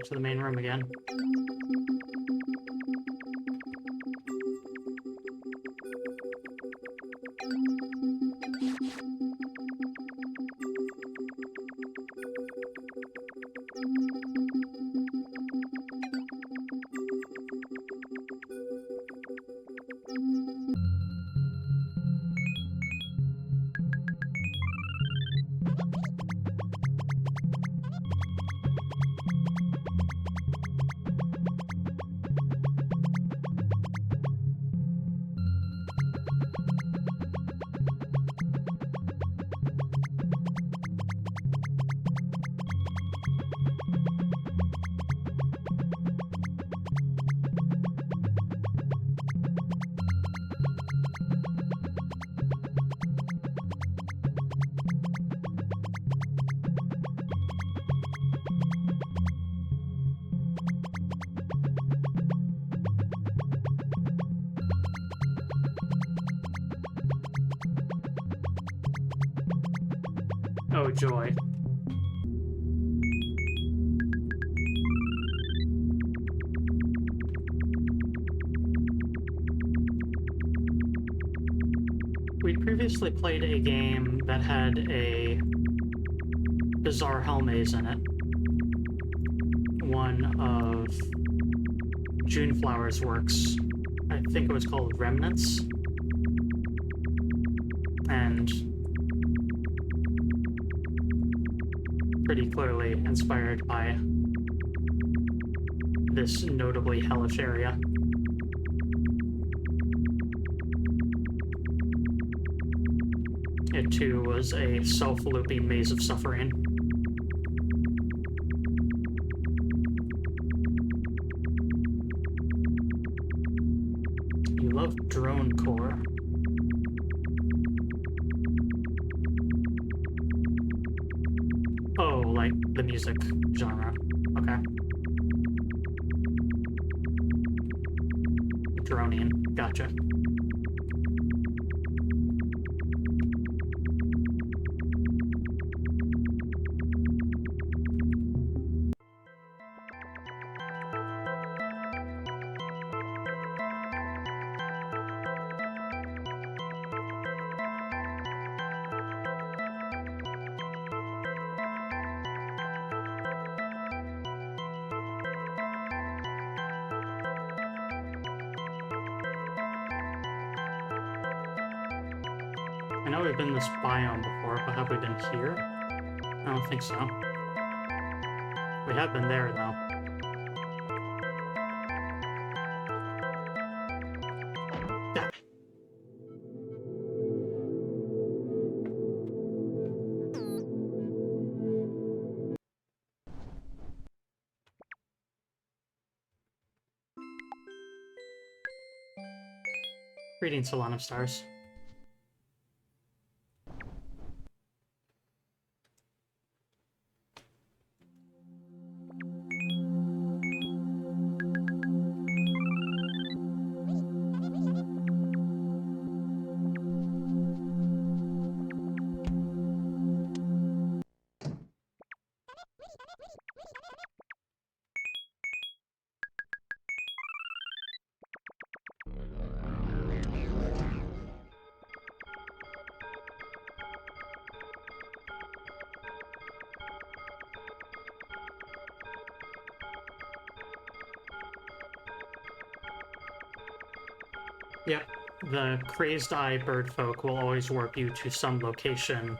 Speaker 1: to the main room again. Oh, joy. We'd previously played a game that had a bizarre hell maze in it. One of Juneflower's works. I think it was called Remnants. And pretty clearly inspired by this notably hellish area. It too was a self-looping maze of suffering. You love drone core. Oh, like the music genre. Okay. Droning. Gotcha. I know we've been in this biome before, but have we been here? I don't think so. We have been there, though. Yeah. Greetings, Salon of Stars. Yep, the Crazed Eye bird folk will always warp you to some location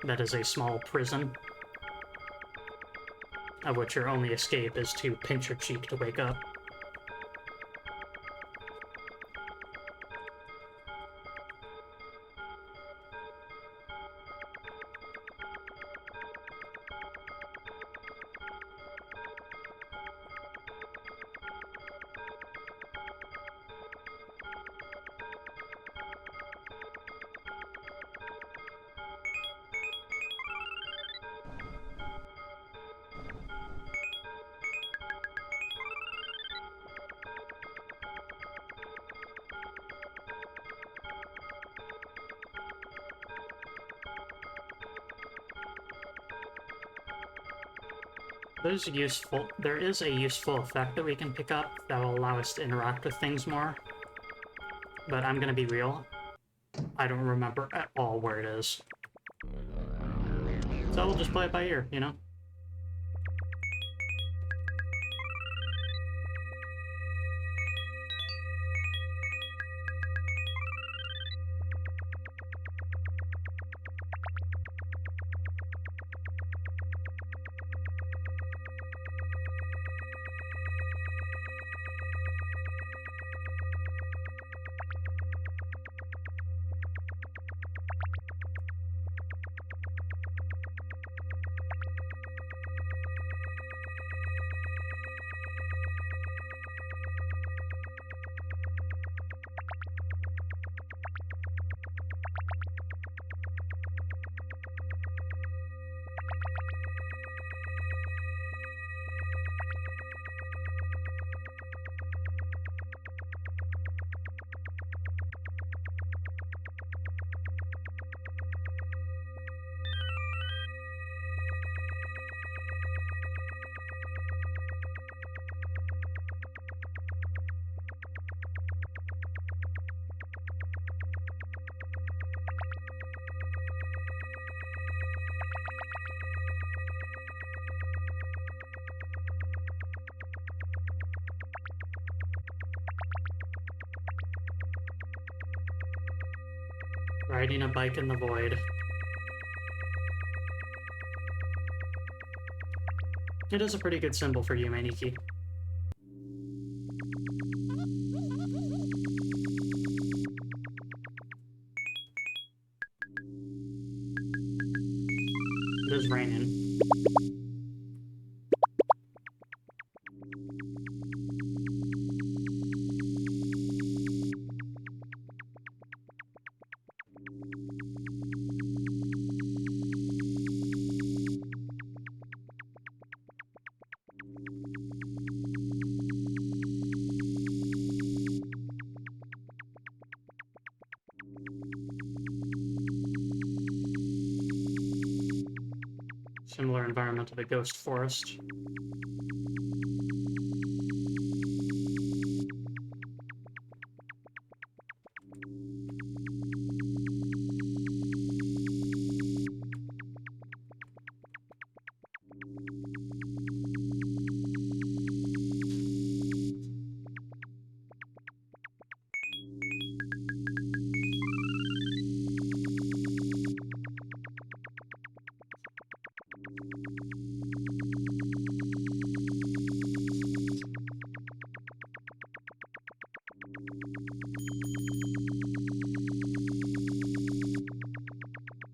Speaker 1: that is a small prison, of which your only escape is to pinch your cheek to wake up. There is a useful effect that we can pick up that will allow us to interact with things more. But I'm gonna be real, I don't remember at all where it is. So we'll just play it by ear, you know? Riding a bike in the void. It is a pretty good symbol for Yume, Nikki. It is raining. Similar environment to the ghost forest.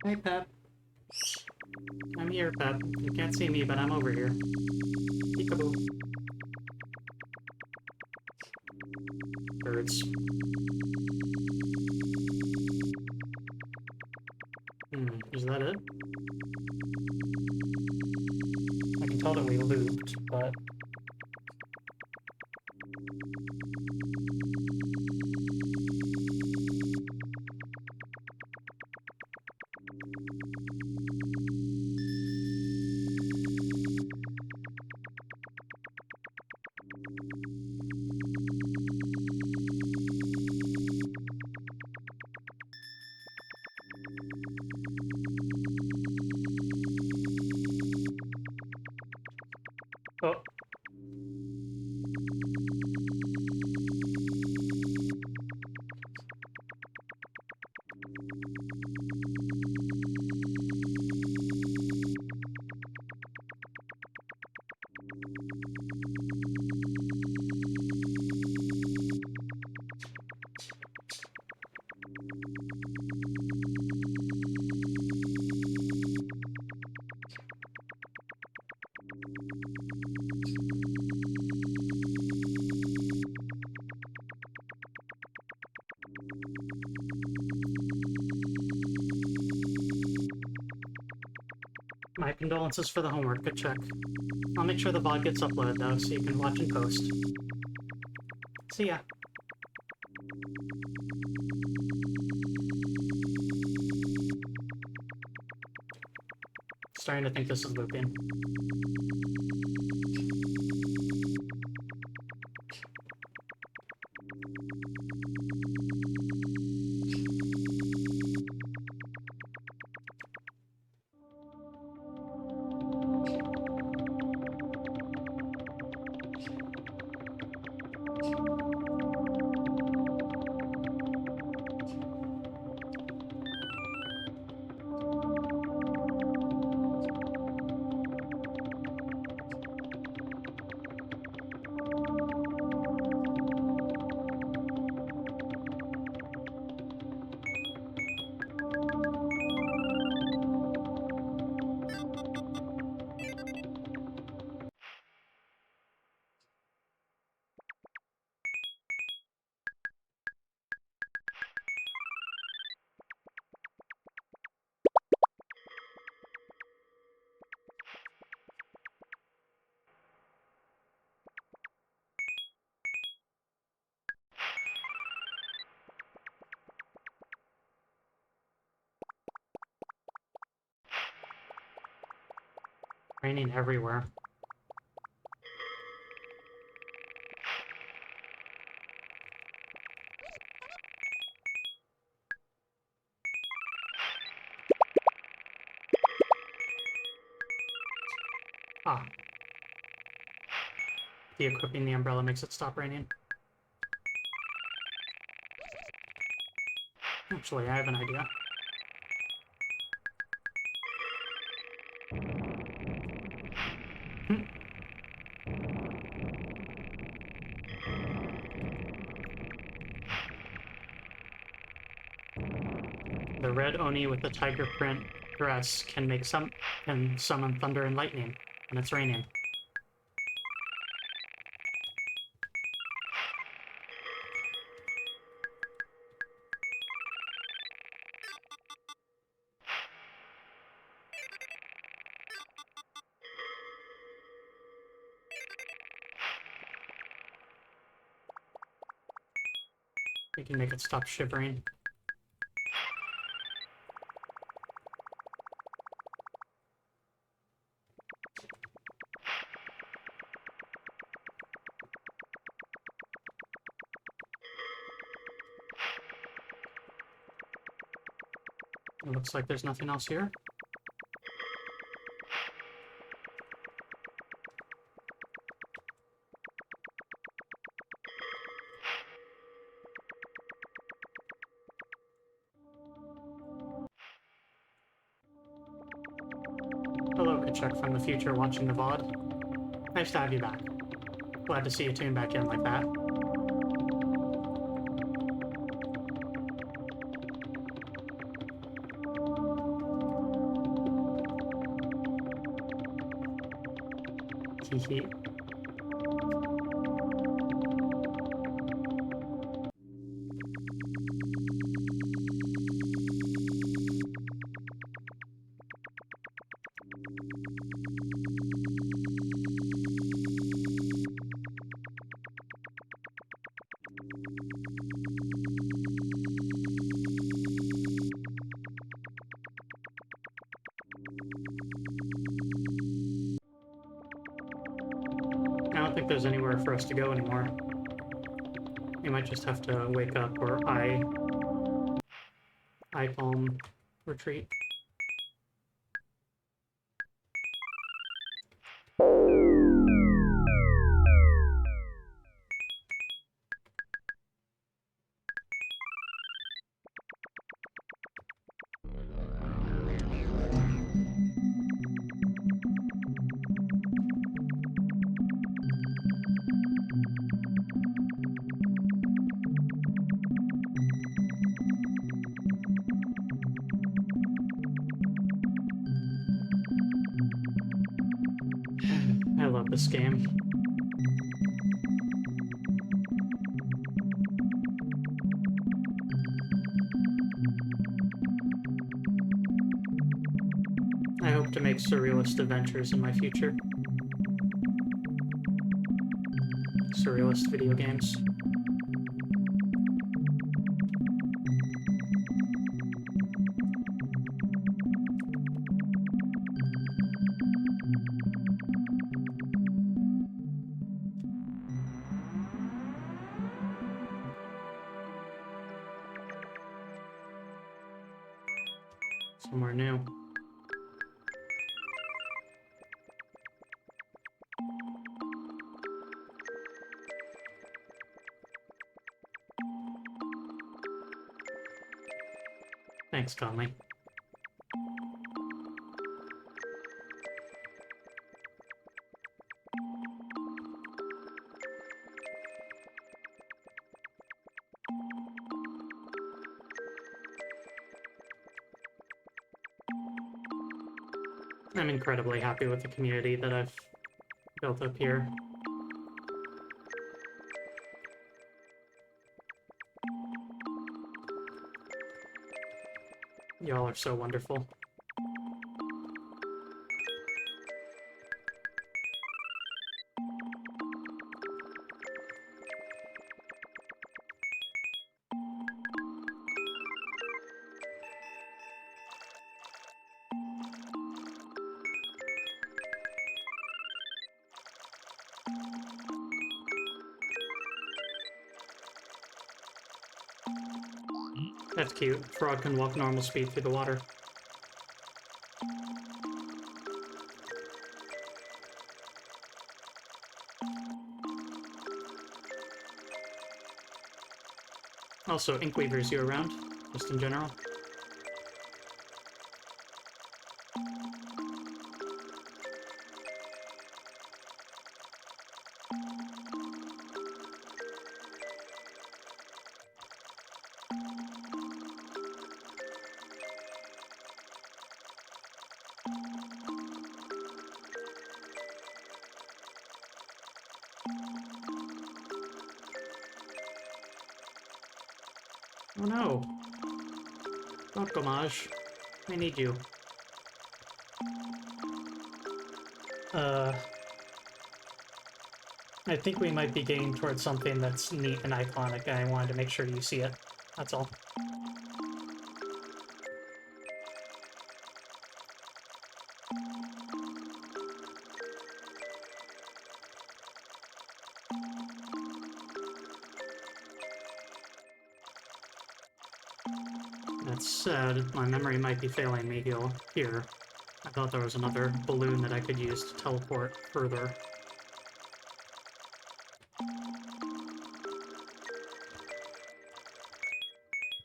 Speaker 1: Hey, Pep. I'm here, Pep. You can't see me, but I'm over here. Peekaboo. Birds. Is that it? I can tell that we looped, but... Oh. My condolences for the homework, good check. I'll make sure the VOD gets uploaded though, so you can watch and post. See ya. starting to think this is looping. Raining everywhere. Ah. De-equipping the umbrella makes it stop raining. Actually, I have an idea. The red Oni with the tiger print dress can summon thunder and lightning when it's raining. We can make it stop shivering. It looks like there's nothing else here. Hello, Kachuk from the future watching the VOD. Nice to have you back. Glad to see you tune back in like that. Hee. I don't think there's anywhere for us to go anymore. We might just have to wake up or eye palm retreat. I love this game. I hope to make surrealist adventures in my future. Surrealist video games. Somewhere new. Thanks, Conley. I'm incredibly happy with the community that I've built up here. Y'all are so wonderful. That's cute. Frog can walk normal speed through the water. Also, Inkweaver's you around, just in general. Oh no! Not Gommage. I need you. I think we might be getting towards something that's neat and iconic, and I wanted to make sure you see it. That's all. That said, my memory might be failing me here. I thought there was another balloon that I could use to teleport further.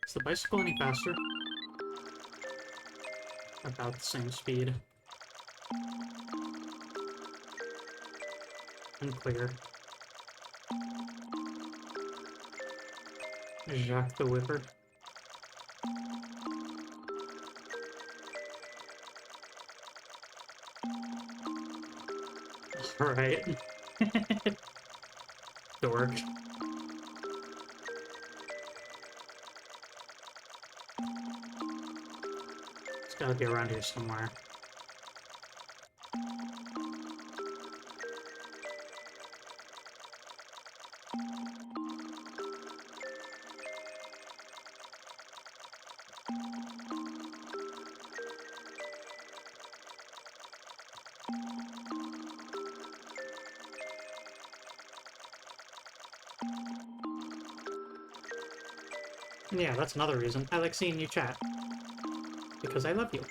Speaker 1: Is the bicycle any faster? About the same speed. Unclear. Jacques the Whipper. Alright. Dork. It's gotta be around here somewhere. And yeah, that's another reason I like seeing you chat. Because I love you.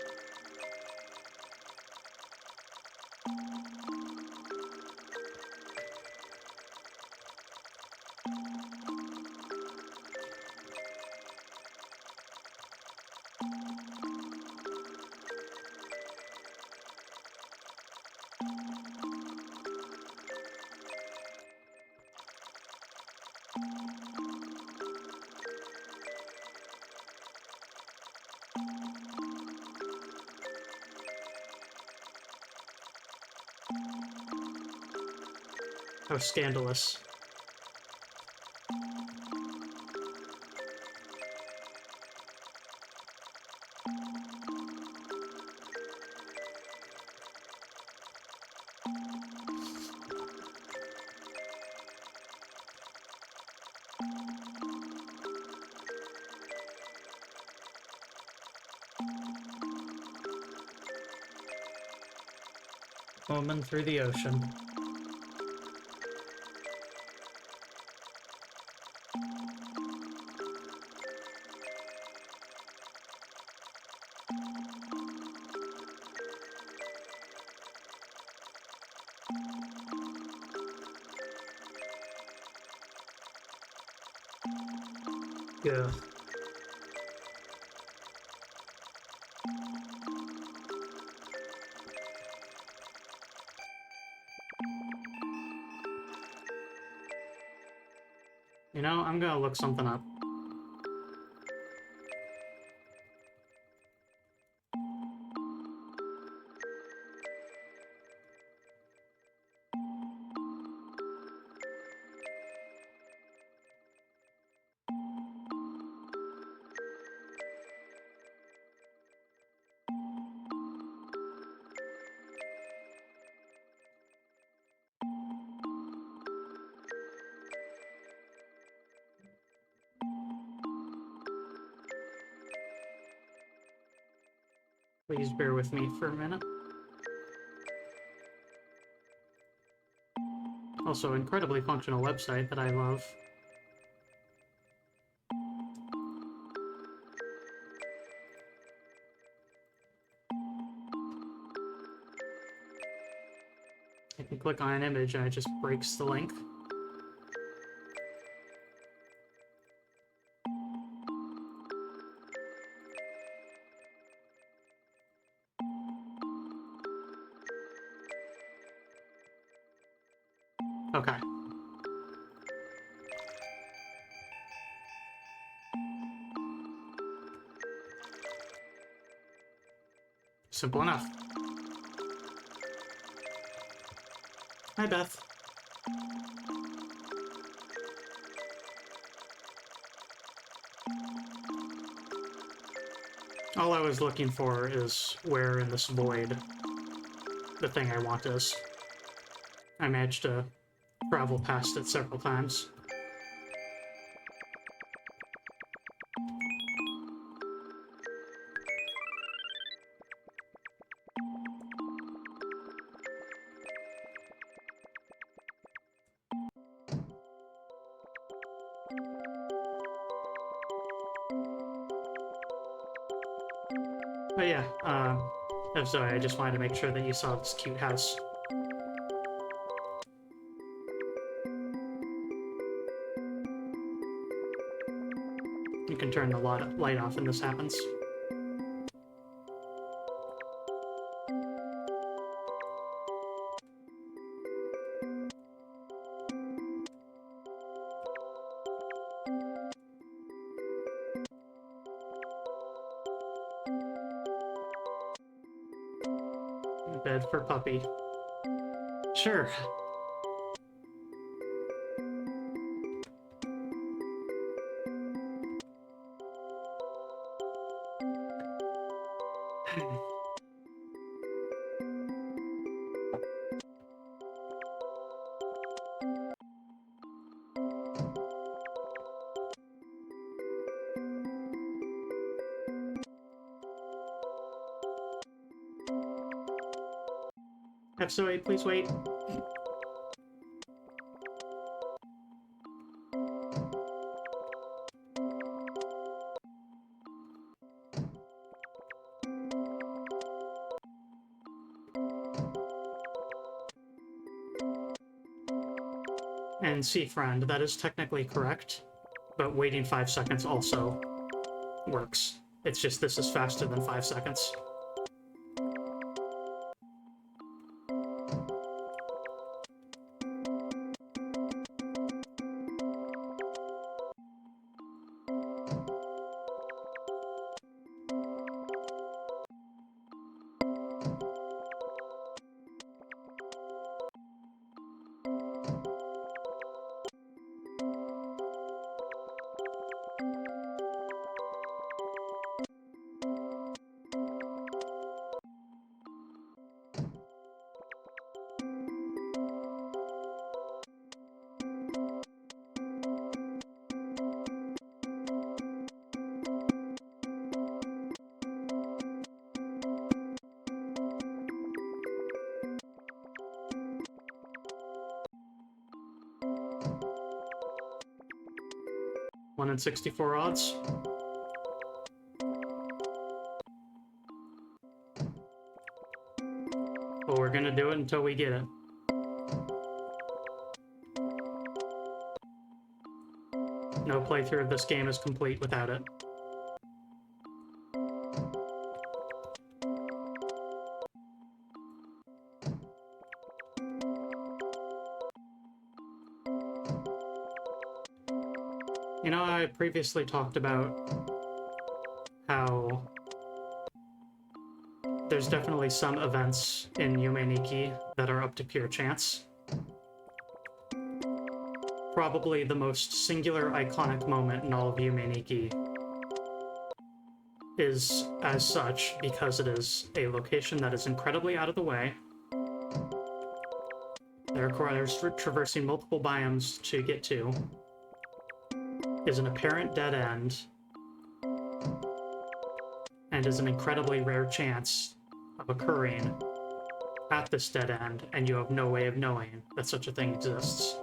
Speaker 1: How scandalous. Woman through the ocean. Yeah. You know, I'm gonna look something up. Please bear with me for a minute. Also, incredibly functional website that I love. I can click on an image and it just breaks the link. Okay. Simple enough. Hi, Beth. All I was looking for is where in this void the thing I want is. I managed to travel past it several times. But yeah, I'm sorry, I just wanted to make sure that you saw this cute house. You can turn the light off and this happens. Bed for puppy. Sure. F-Zoe, please wait. And see, friend, that is technically correct, but waiting 5 seconds also works. It's just this is faster than 5 seconds. One in 64 odds. Well, we're gonna do it until we get it. No playthrough of this game is complete without it. You know, I previously talked about how there's definitely some events in Yume Nikki that are up to pure chance. Probably the most singular, iconic moment in all of Yume Nikki is as such because it is a location that is incredibly out of the way. That requires traversing multiple biomes to get to, is an apparent dead end, and is an incredibly rare chance of occurring at this dead end, and you have no way of knowing that such a thing exists.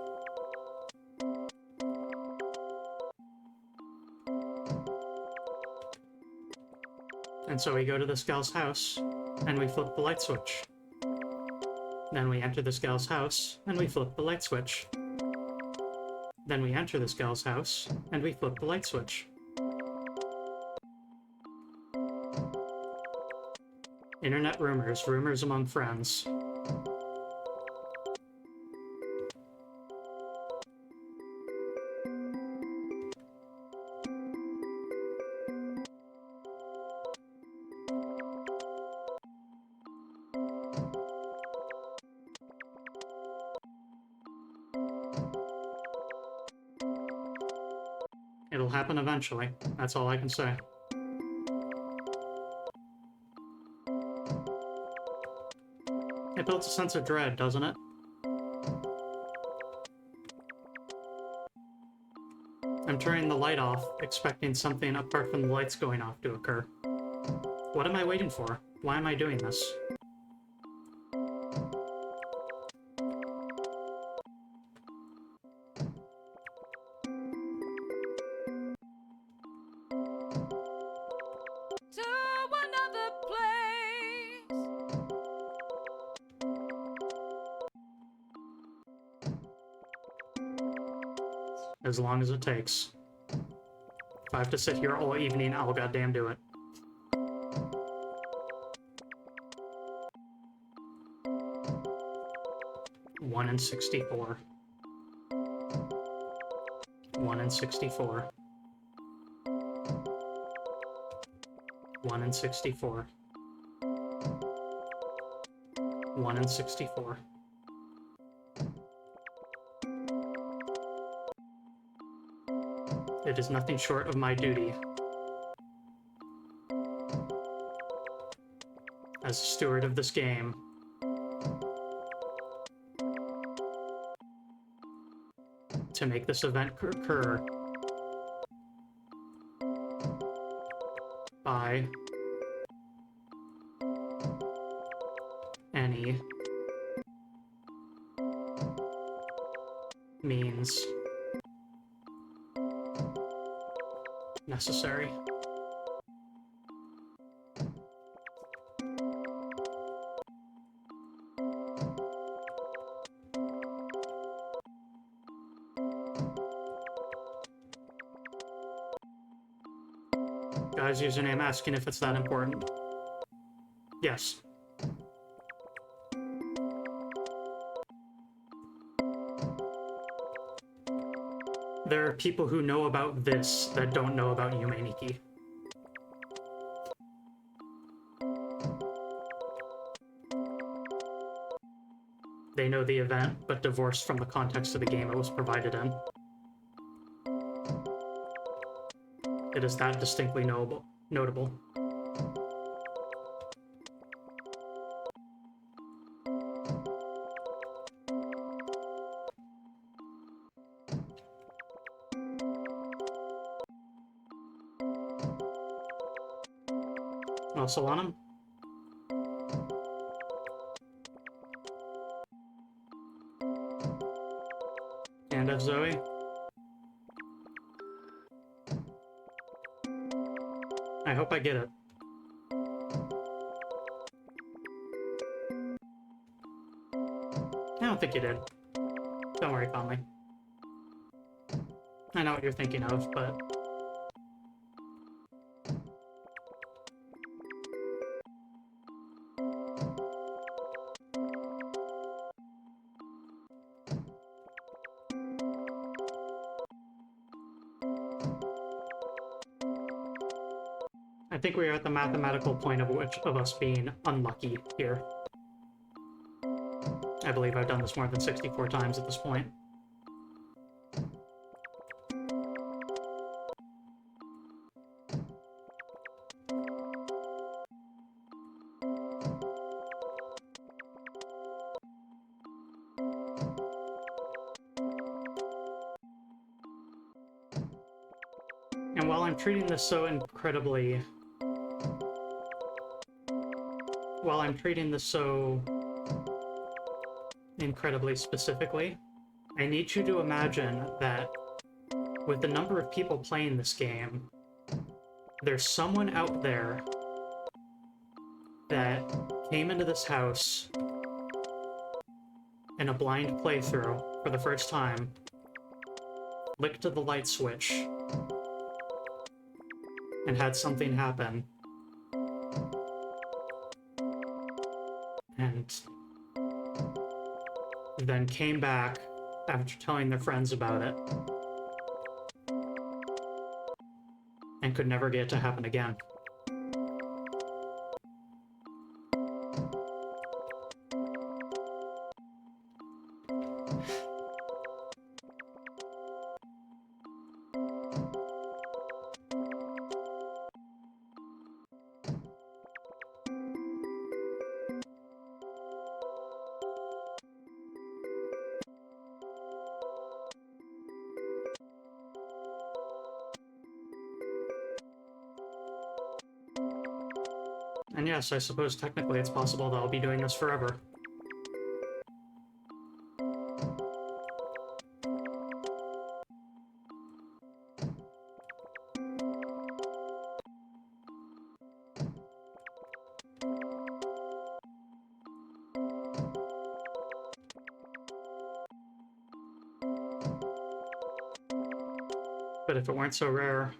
Speaker 1: And so we go to this gal's house, and we flip the light switch. Then we enter this gal's house, and we flip the light switch. Then we enter this gal's house, and we flip the light switch. Internet rumors, rumors among friends. It'll happen eventually. That's all I can say. It builds a sense of dread, doesn't it? I'm turning the light off, expecting something apart from the lights going off to occur. What am I waiting for? Why am I doing this? As long as it takes. If I have to sit here all evening, I'll goddamn do it. One in 64. 1 in 64. 1 in 64. 1 in 64. It is nothing short of my duty as a steward of this game to make this event occur by any means necessary. Guy's username asking if it's that important. Yes. There are people who know about this that don't know about Yume Nikki. They know the event, but divorced from the context of the game it was provided in. It is that distinctly notable. Also on him? And of Zoe? I hope I get it. I don't think you did. Don't worry, Conley. I know what you're thinking of, but... I think we are at the mathematical point of which of us being unlucky here. I believe I've done this more than 64 times at this point. And while I'm treating this so incredibly... While I'm treating this so incredibly specifically, I need you to imagine that with the number of people playing this game, there's someone out there that came into this house in a blind playthrough for the first time, flicked the light switch, and had something happen. And then came back after telling their friends about it and could never get it to happen again. And yes, I suppose technically it's possible that I'll be doing this forever. But if it weren't so rare,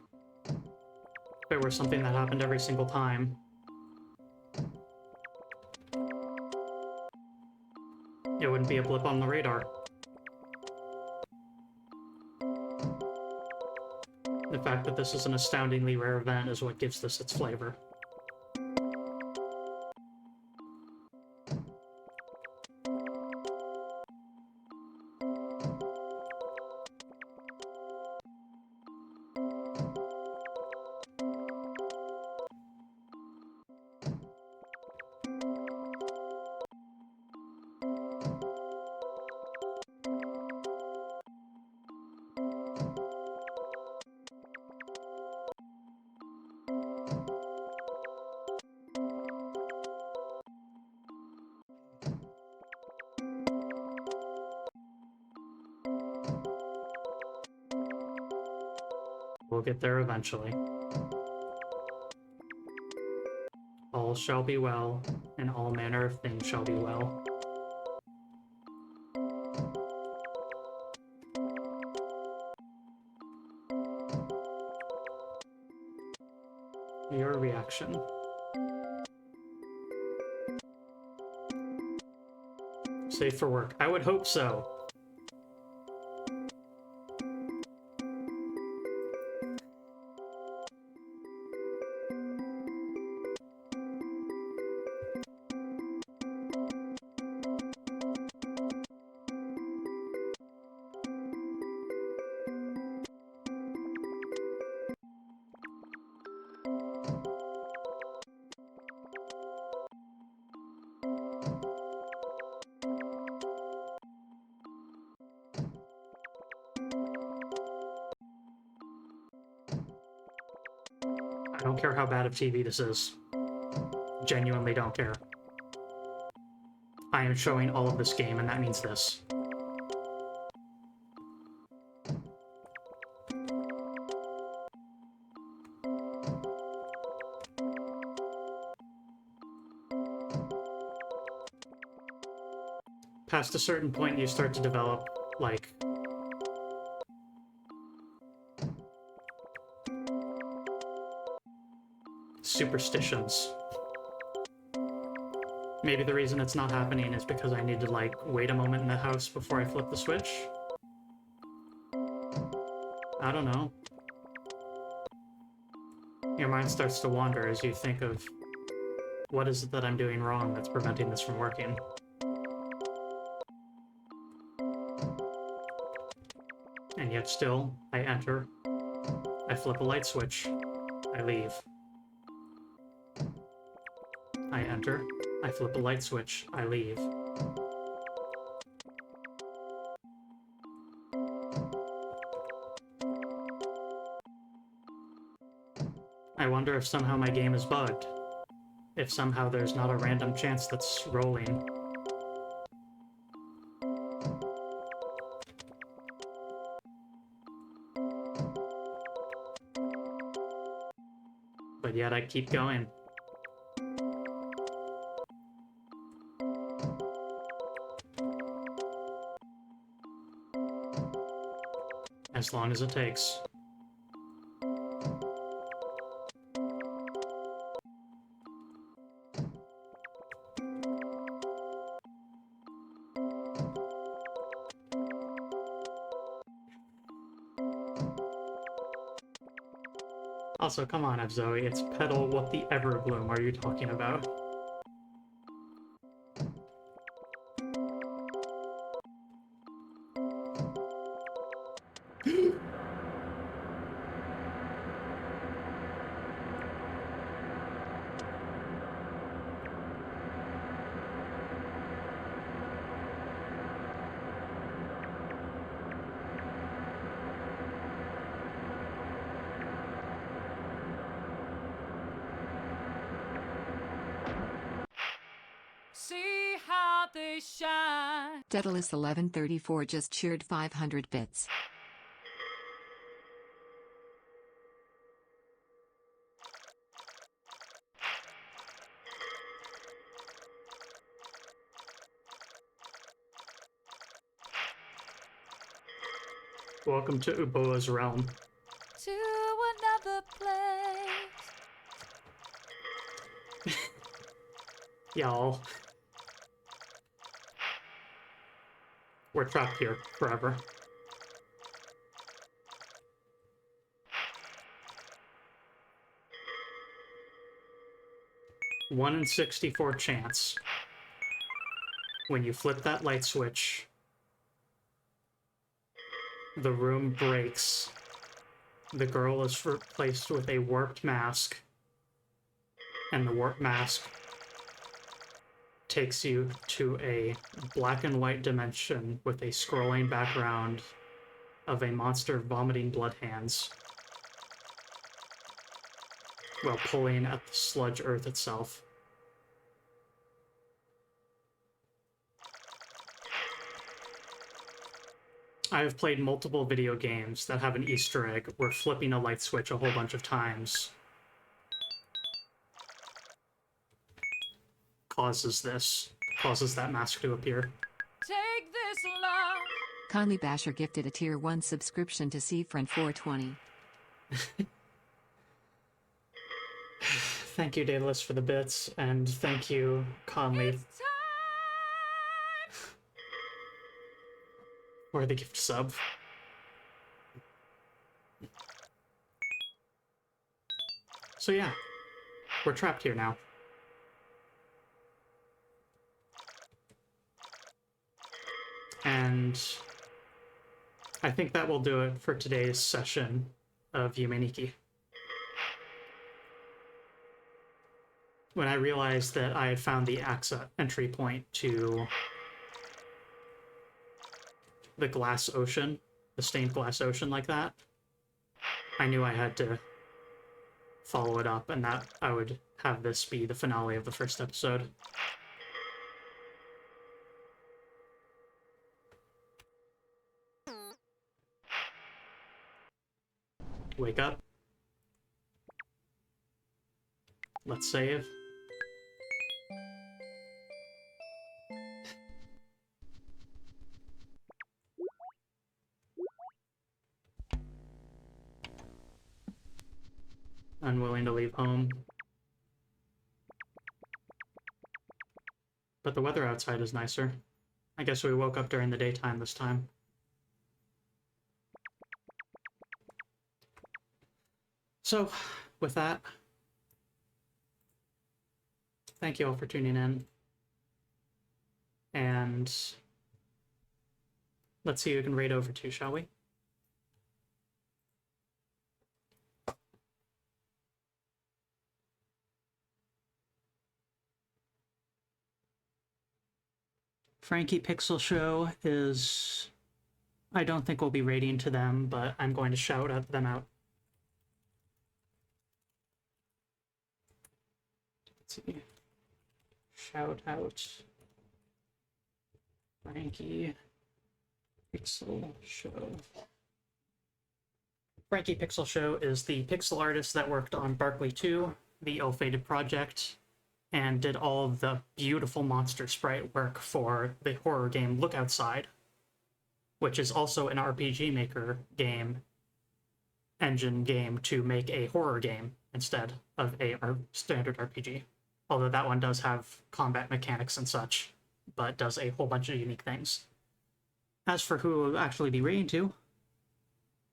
Speaker 1: if it were something that happened every single time, it wouldn't be a blip on the radar. The fact that this is an astoundingly rare event is what gives this its flavor. We'll get there eventually. All shall be well, and all manner of things shall be well. Your reaction. Safe for work. I would hope so. I don't care how bad of TV this is. Genuinely don't care. I am showing all of this game, and that means this. Past a certain point, you start to develop, like, superstitions. Maybe the reason it's not happening is because I need to, like, wait a moment in the house before I flip the switch. I don't know. Your mind starts to wander as you think of what is it that I'm doing wrong that's preventing this from working. And yet still, I enter, I flip a light switch, I leave. I enter, I flip a light switch, I leave. I wonder if somehow my game is bugged. If somehow there's not a random chance that's rolling. But yet I keep going. As long as it takes. Also, come on, Zoe, it's Petal. What the Everbloom are you talking about?
Speaker 2: See how they shine.
Speaker 3: Daedalus 1134 just cheered 500 bits.
Speaker 1: Welcome to Uboa's realm.
Speaker 2: To another place.
Speaker 1: Y'all. We're trapped here forever. One in 64 chance. When you flip that light switch, the room breaks. The girl is replaced with a warped mask, and the warped mask takes you to a black and white dimension with a scrolling background of a monster vomiting blood hands while pulling at the sludge earth itself. I have played multiple video games that have an Easter egg where flipping a light switch a whole bunch of times causes that mask to appear.
Speaker 2: Take this love.
Speaker 3: Conley Basher gifted a tier 1 subscription to Seafriend 420.
Speaker 1: Thank you, Daedalus, for the bits, and thank you, Conley,
Speaker 2: It's time.
Speaker 1: for the gift sub. So yeah, we're trapped here now. And I think that will do it for today's session of Yume Nikki. When I realized that I had found the entry point to the glass ocean, the stained glass ocean like that, I knew I had to follow it up and that I would have this be the finale of the first episode. Wake up. Let's save. Unwilling to leave home. but the weather outside is nicer. I guess we woke up during the daytime this time. So, with that, thank you all for tuning in. And let's see who can raid over to, shall we? Frankie Pixel Show is... I don't think we'll be raiding to them, but I'm going to shout them out. Let's see. Shout out Frankie Pixel Show. Frankie Pixel Show is the pixel artist that worked on Barkley 2, the ill-fated project, and did all of the beautiful monster sprite work for the horror game Look Outside, which is also an RPG Maker game, engine game to make a horror game instead of a standard RPG. Although that one does have combat mechanics and such, but does a whole bunch of unique things. As for who will actually be raiding to,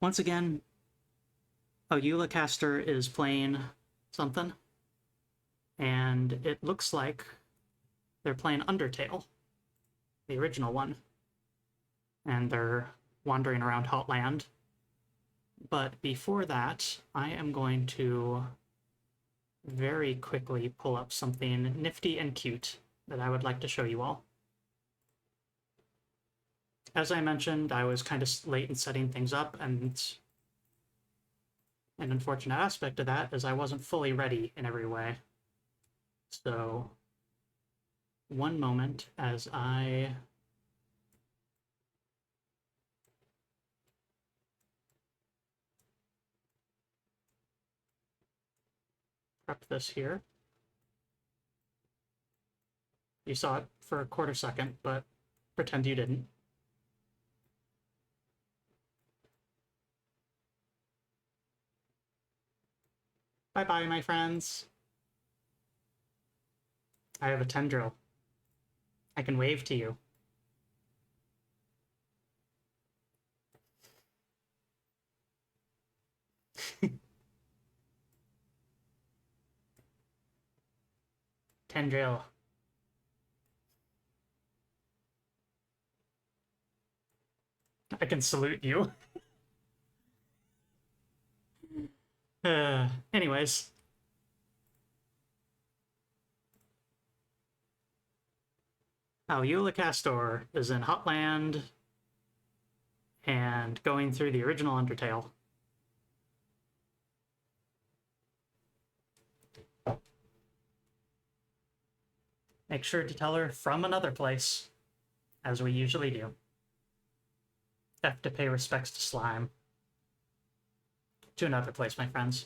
Speaker 1: once again, Eula Caster is playing something, and it looks like they're playing Undertale, the original one, and they're wandering around Hotland. But before that, I am going to very quickly pull up something nifty and cute that I would like to show you all. As I mentioned, I was kind of late in setting things up, and an unfortunate aspect of that is I wasn't fully ready in every way. So, one moment as I prep this here. You saw it for a quarter second, but pretend you didn't. Bye-bye, my friends. I have a tendril. I can wave to you. Tendril. I can salute you. Anyways. Eula Castor is in Hotland and going through the original Undertale. Make sure to tell her from another place, as we usually do. Have to pay respects to Slime. To another place, my friends.